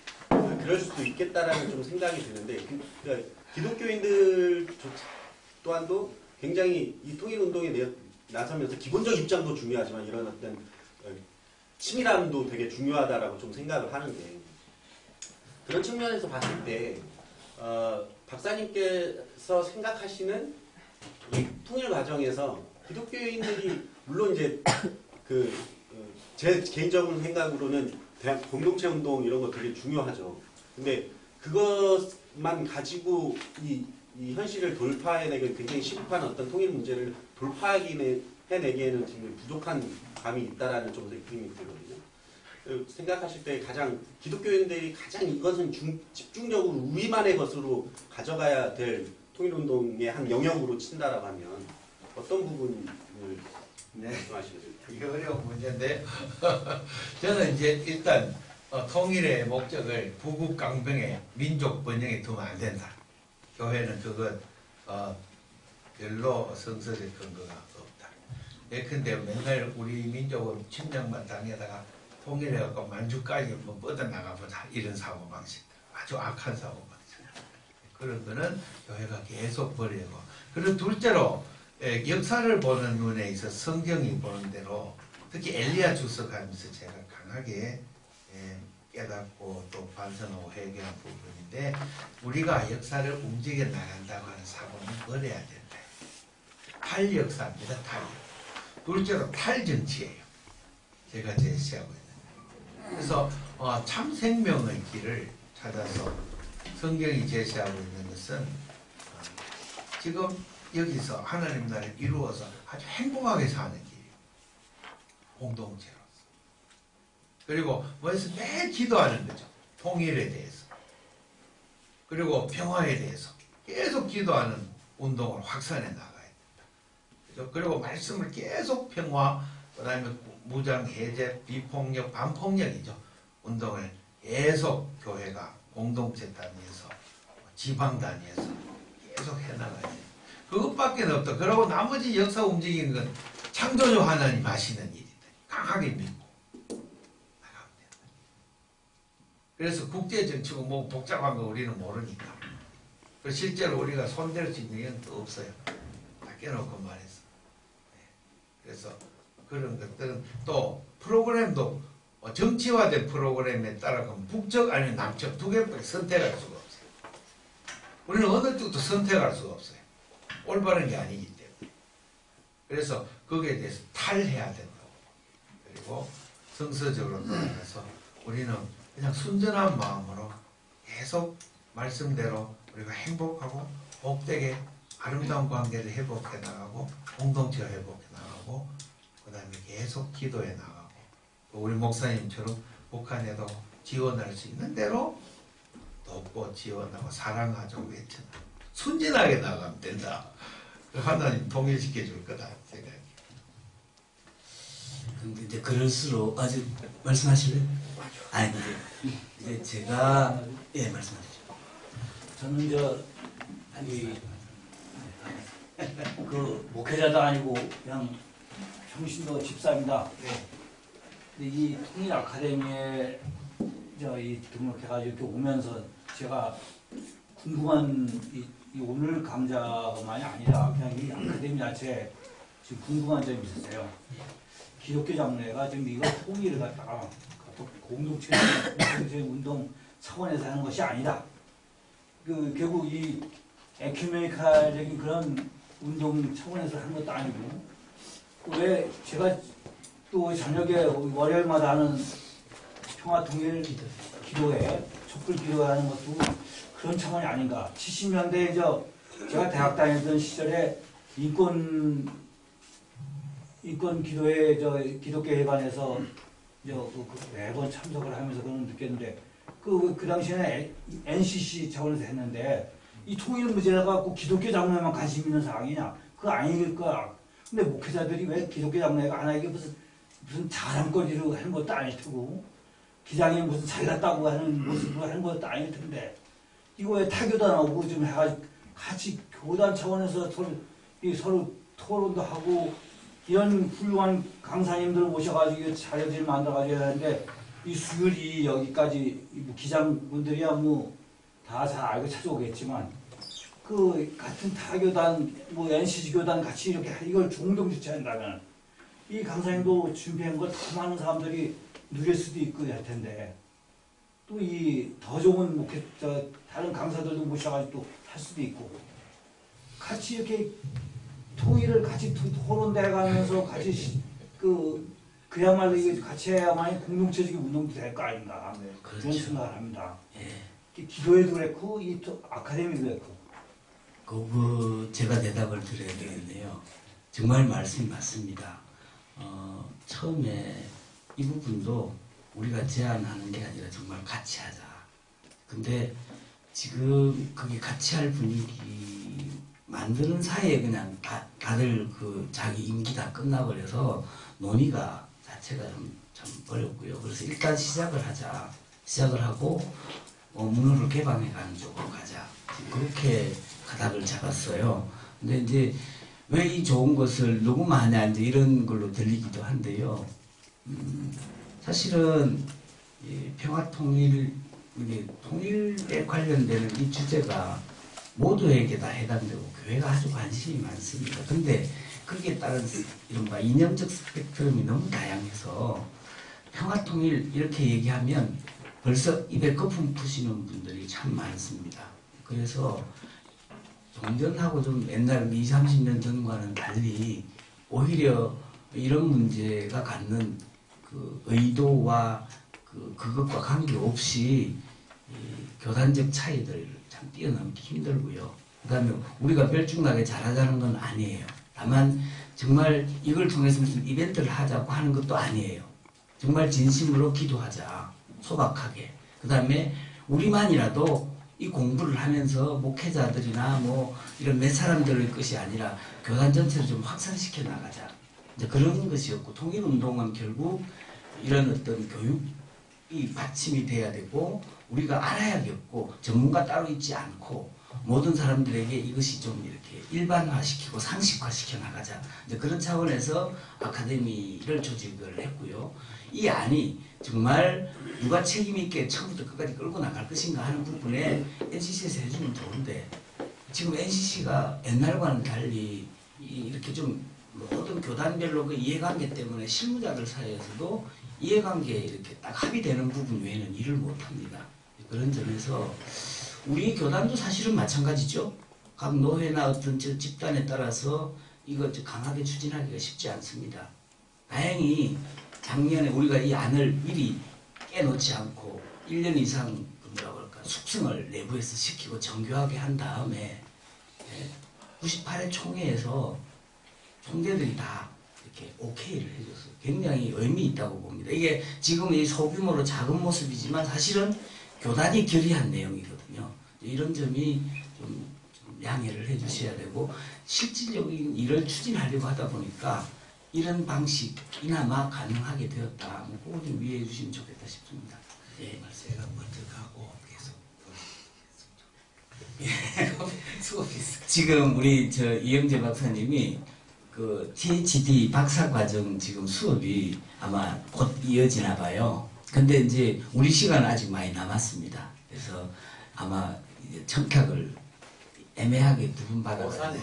그럴 수도 있겠다라는 좀 생각이 드는데 그러니까 기독교인들 또한도 굉장히 이 통일운동에 나서면서 기본적 입장도 중요하지만 이런 어떤 치밀함도 되게 중요하다라고 좀 생각을 하는데 그런 측면에서 봤을 때 박사님께서 생각하시는 이 통일 과정에서 기독교인들이 물론 이제 제 개인적인 생각으로는 공동체 운동 이런 거 되게 중요하죠. 근데 그것만 가지고 이 현실을 돌파해내기 굉장히 시급한 어떤 통일 문제를 해내기에는 지금 부족한 감이 있다라는 좀 느낌이 들거든요. 생각하실 때 가장 기독교인들이 가장 이것은 집중적으로 우리만의 것으로 가져가야 될 통일운동의 한 영역으로 친다라고 하면 어떤 부분을 말씀하시겠어요? 이게 어려운 문제인데 저는 이제 일단 통일의 목적을 부국 강병의 민족 번영에 두면 안 된다. 교회는 그것 별로 성서적 근거가 없다. 예컨대 맨날 우리 민족은 침략만 당해다가 통일해갖고 만주까지 한번 뻗어나가보자 이런 사고방식 아주 악한 사고방식 그런 거는 교회가 계속 버리고 그리고 둘째로 역사를 보는 눈에 있어 성경이 보는 대로 특히 엘리야 주석하면서 제가 강하게 깨닫고 또 반성하고 회개한 부분인데 우리가 역사를 움직여 나간다고 하는 사고는 버려야 된다. 탈역사입니다. 탈역. 둘째로 탈정치예요. 제가 제시하고 있는. 그래서 참 생명의 길을 찾아서 성경이 제시하고 있는 것은 지금 여기서 하나님 나라를 이루어서 아주 행복하게 사는 길이에요. 공동체로서. 그리고 뭐해서 매일 기도하는 거죠. 통일에 대해서. 그리고 평화에 대해서 계속 기도하는 운동을 확산해 나가야 된다. 그리고 말씀을 계속 평화, 그 다음에 무장 해제, 비폭력, 반폭력이죠. 운동을 계속 교회가 공동체 단위에서 지방 단위에서 계속 해나가야 돼요. 그것밖에 없다. 그러고 나머지 역사 움직이는 건 창조주 하나님 하시는 일이다. 강하게 믿고 나가면 된다. 그래서 국제정치고 뭐 복잡한 거 우리는 모르니까. 실제로 우리가 손댈 수 있는 건 또 없어요. 다 깨놓고 말해서. 그래서 그런 것들은 또 프로그램도 정치화된 프로그램에 따라가면 북쪽 아니면 남쪽 두 개밖에 선택할 수가 없어요. 우리는 어느 쪽도 선택할 수가 없어요. 올바른 게 아니기 때문에. 그래서 거기에 대해서 탈해야 된다고. 그리고 성서적으로 돌아가서 우리는 그냥 순전한 마음으로 계속 말씀대로 우리가 행복하고 복되게 아름다운 관계를 회복해 나가고 공동체를 회복해 나가고 그 다음에 계속 기도해 나가고 또 우리 목사님처럼 북한에도 지원할 수 있는 대로 돕고 지원하고 사랑하죠 외쳐나 순진하게 나가면 된다. 하나님 통일시켜 줄 거다 생각해요. 근데 이제 그럴수록 아직 말씀하실래요? 아니 이제 제가 말씀하시죠. 저는 그 목회자도 아니고 그냥 평신도 집사입니다. 근데 이 통일 아카데미에 등록해가지고 이렇게 오면서 제가 궁금한 이 오늘 강좌만이 아니라 그냥 이 아카데미 자체에 지금 궁금한 점이 있었어요. 기독교 장로회가 지금 이거 통일을 갖다가 공동체 운동 차원에서 하는 것이 아니다. 결국 이 에큐메니칼적인 그런 운동 차원에서 하는 것도 아니고 왜 제가 또 저녁에 월요일마다 하는 평화통일 기도회 촛불 기도하는 것도 그런 차원이 아닌가. 70년대에 제가 대학 다니던 시절에 인권 기도회 기독교 회관에서 매번 참석을 하면서 그런 느꼈는데 그 당시에는 NCC 차원에서 했는데 이 통일 문제가 갖고 기독교 장로에만 관심 있는 상황이냐? 그거 아닐 거야. 근데 목회자들이 왜 기독교 장로회가 안 하게 무슨 자랑거리로 하는 것도 아닐 테고 기장이 무슨 잘났다고 하는 모습으로 하는 것도 아닐 텐데 이거에 타교단하고 좀 해가지고 같이 교단 차원에서 서로 토론도 하고 이런 훌륭한 강사님들 모셔가지고 자료들 만들어가지고 하는데 이 수율이 여기까지 뭐 기장분들이야 뭐 다 잘 알고 찾아오겠지만 그 같은 타교단 뭐 NCG 교단 같이 이렇게 이걸 공동 주최한다면 이 강사님도 준비한 걸 더 많은 사람들이 누릴 수도 있고 할 텐데 또 이 더 좋은 목회 다른 강사들도 모셔가지고 또 할 수도 있고 같이 이렇게 통일을 같이 토론돼 가면서 같이 그야말로 이게 같이 해야만 공동체적인 운동도 될 거 아닌가 그런 그렇죠. 생각을 합니다. 예. 기도회도 그렇고 이 아카데미도 그렇고. 제가 대답을 드려야 되겠네요. 정말 말씀이 맞습니다. 처음에 이 부분도 우리가 제안하는 게 아니라 정말 같이 하자. 근데 지금 그게 같이 할 분위기 만드는 사이에 그냥 다들 자기 임기 다 끝나버려서 논의가 자체가 참 어렵고요. 그래서 일단 시작을 하자. 시작을 하고 문호를 개방해가는 쪽으로 가자. 그렇게 가닥을 잡았어요. 근데 이제 왜 이 좋은 것을 녹음만 하냐 이제 이런 걸로 들리기도 한데요. 사실은 평화통일 통일에 관련되는 이 주제가 모두에게 다 해당되고 교회가 아주 관심이 많습니다. 근데 거기에 따른 이른바 이념적 스펙트럼이 너무 다양해서 평화통일 이렇게 얘기하면 벌써 입에 거품 푸시는 분들이 참 많습니다. 그래서 종전하고 좀 옛날 20, 30년 전과는 달리 오히려 이런 문제가 갖는 그 의도와 그것과 관계없이 교단적 차이들을 참 뛰어넘기 힘들고요. 그 다음에 우리가 별중나게 잘하자는 건 아니에요. 다만 정말 이걸 통해서 무슨 이벤트를 하자고 하는 것도 아니에요. 정말 진심으로 기도하자. 소박하게. 그 다음에 우리만이라도 이 공부를 하면서 목회자들이나 뭐 이런 몇 사람들의 것이 아니라 교단 전체를 좀 확산시켜 나가자. 이제 그런 것이었고 통일운동은 결국 이런 어떤 교육이 받침이 돼야 되고 우리가 알아야겠고 전문가 따로 있지 않고 모든 사람들에게 이것이 좀 이렇게 일반화시키고 상식화시켜 나가자. 이제 그런 차원에서 아카데미를 조직을 했고요. 이 안이 정말 누가 책임있게 처음부터 끝까지 끌고 나갈 것인가 하는 부분에 NCC에서 해주면 좋은데 지금 NCC가 옛날과는 달리 이렇게 좀 모든 교단별로 그 이해관계 때문에 실무자들 사이에서도 이해관계에 이렇게 딱 합의되는 부분 외에는 일을 못합니다. 그런 점에서 우리 교단도 사실은 마찬가지죠. 각 노회나 어떤 집단에 따라서 이거 강하게 추진하기가 쉽지 않습니다. 다행히 작년에 우리가 이 안을 미리 깨놓지 않고 1년 이상 숙성을 내부에서 시키고 정교하게 한 다음에 98회 총회에서 총대들이 다 이렇게 오케이를 해줬어요. 굉장히 의미 있다고 봅니다. 이게 지금 이 소규모로 작은 모습이지만 사실은 교단이 결의한 내용이거든요. 이런 점이 좀 양해를 해주셔야 되고 실질적인 일을 추진하려고 하다 보니까 이런 방식이나마 가능하게 되었다. 그거 좀 이해해 주시면 좋겠다 싶습니다. 예, 제가 먼저 가고 계속 수업이 있어요. 지금 우리 이영재 박사님이 그 THD 박사과정 지금 수업이 아마 곧 이어지나 봐요. 근데 이제 우리 시간 아직 많이 남았습니다. 그래서 아마 이제 청탁을 애매하게 두 분 받아서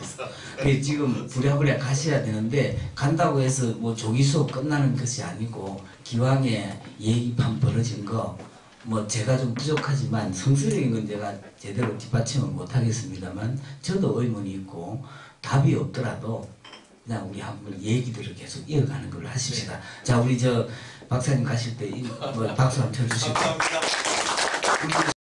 지금 부랴부랴 가셔야 되는데 간다고 해서 뭐 조기 수업 끝나는 것이 아니고 기왕에 얘기판 벌어진 거 뭐 제가 좀 부족하지만 성서적인 건 제가 제대로 뒷받침을 못하겠습니다만 저도 의문이 있고 답이 없더라도 그냥 우리 한번 얘기들을 계속 이어가는 걸로 하십시다. 자, 우리 박사님 가실 때 박수 한번 쳐주시고. 감사합니다.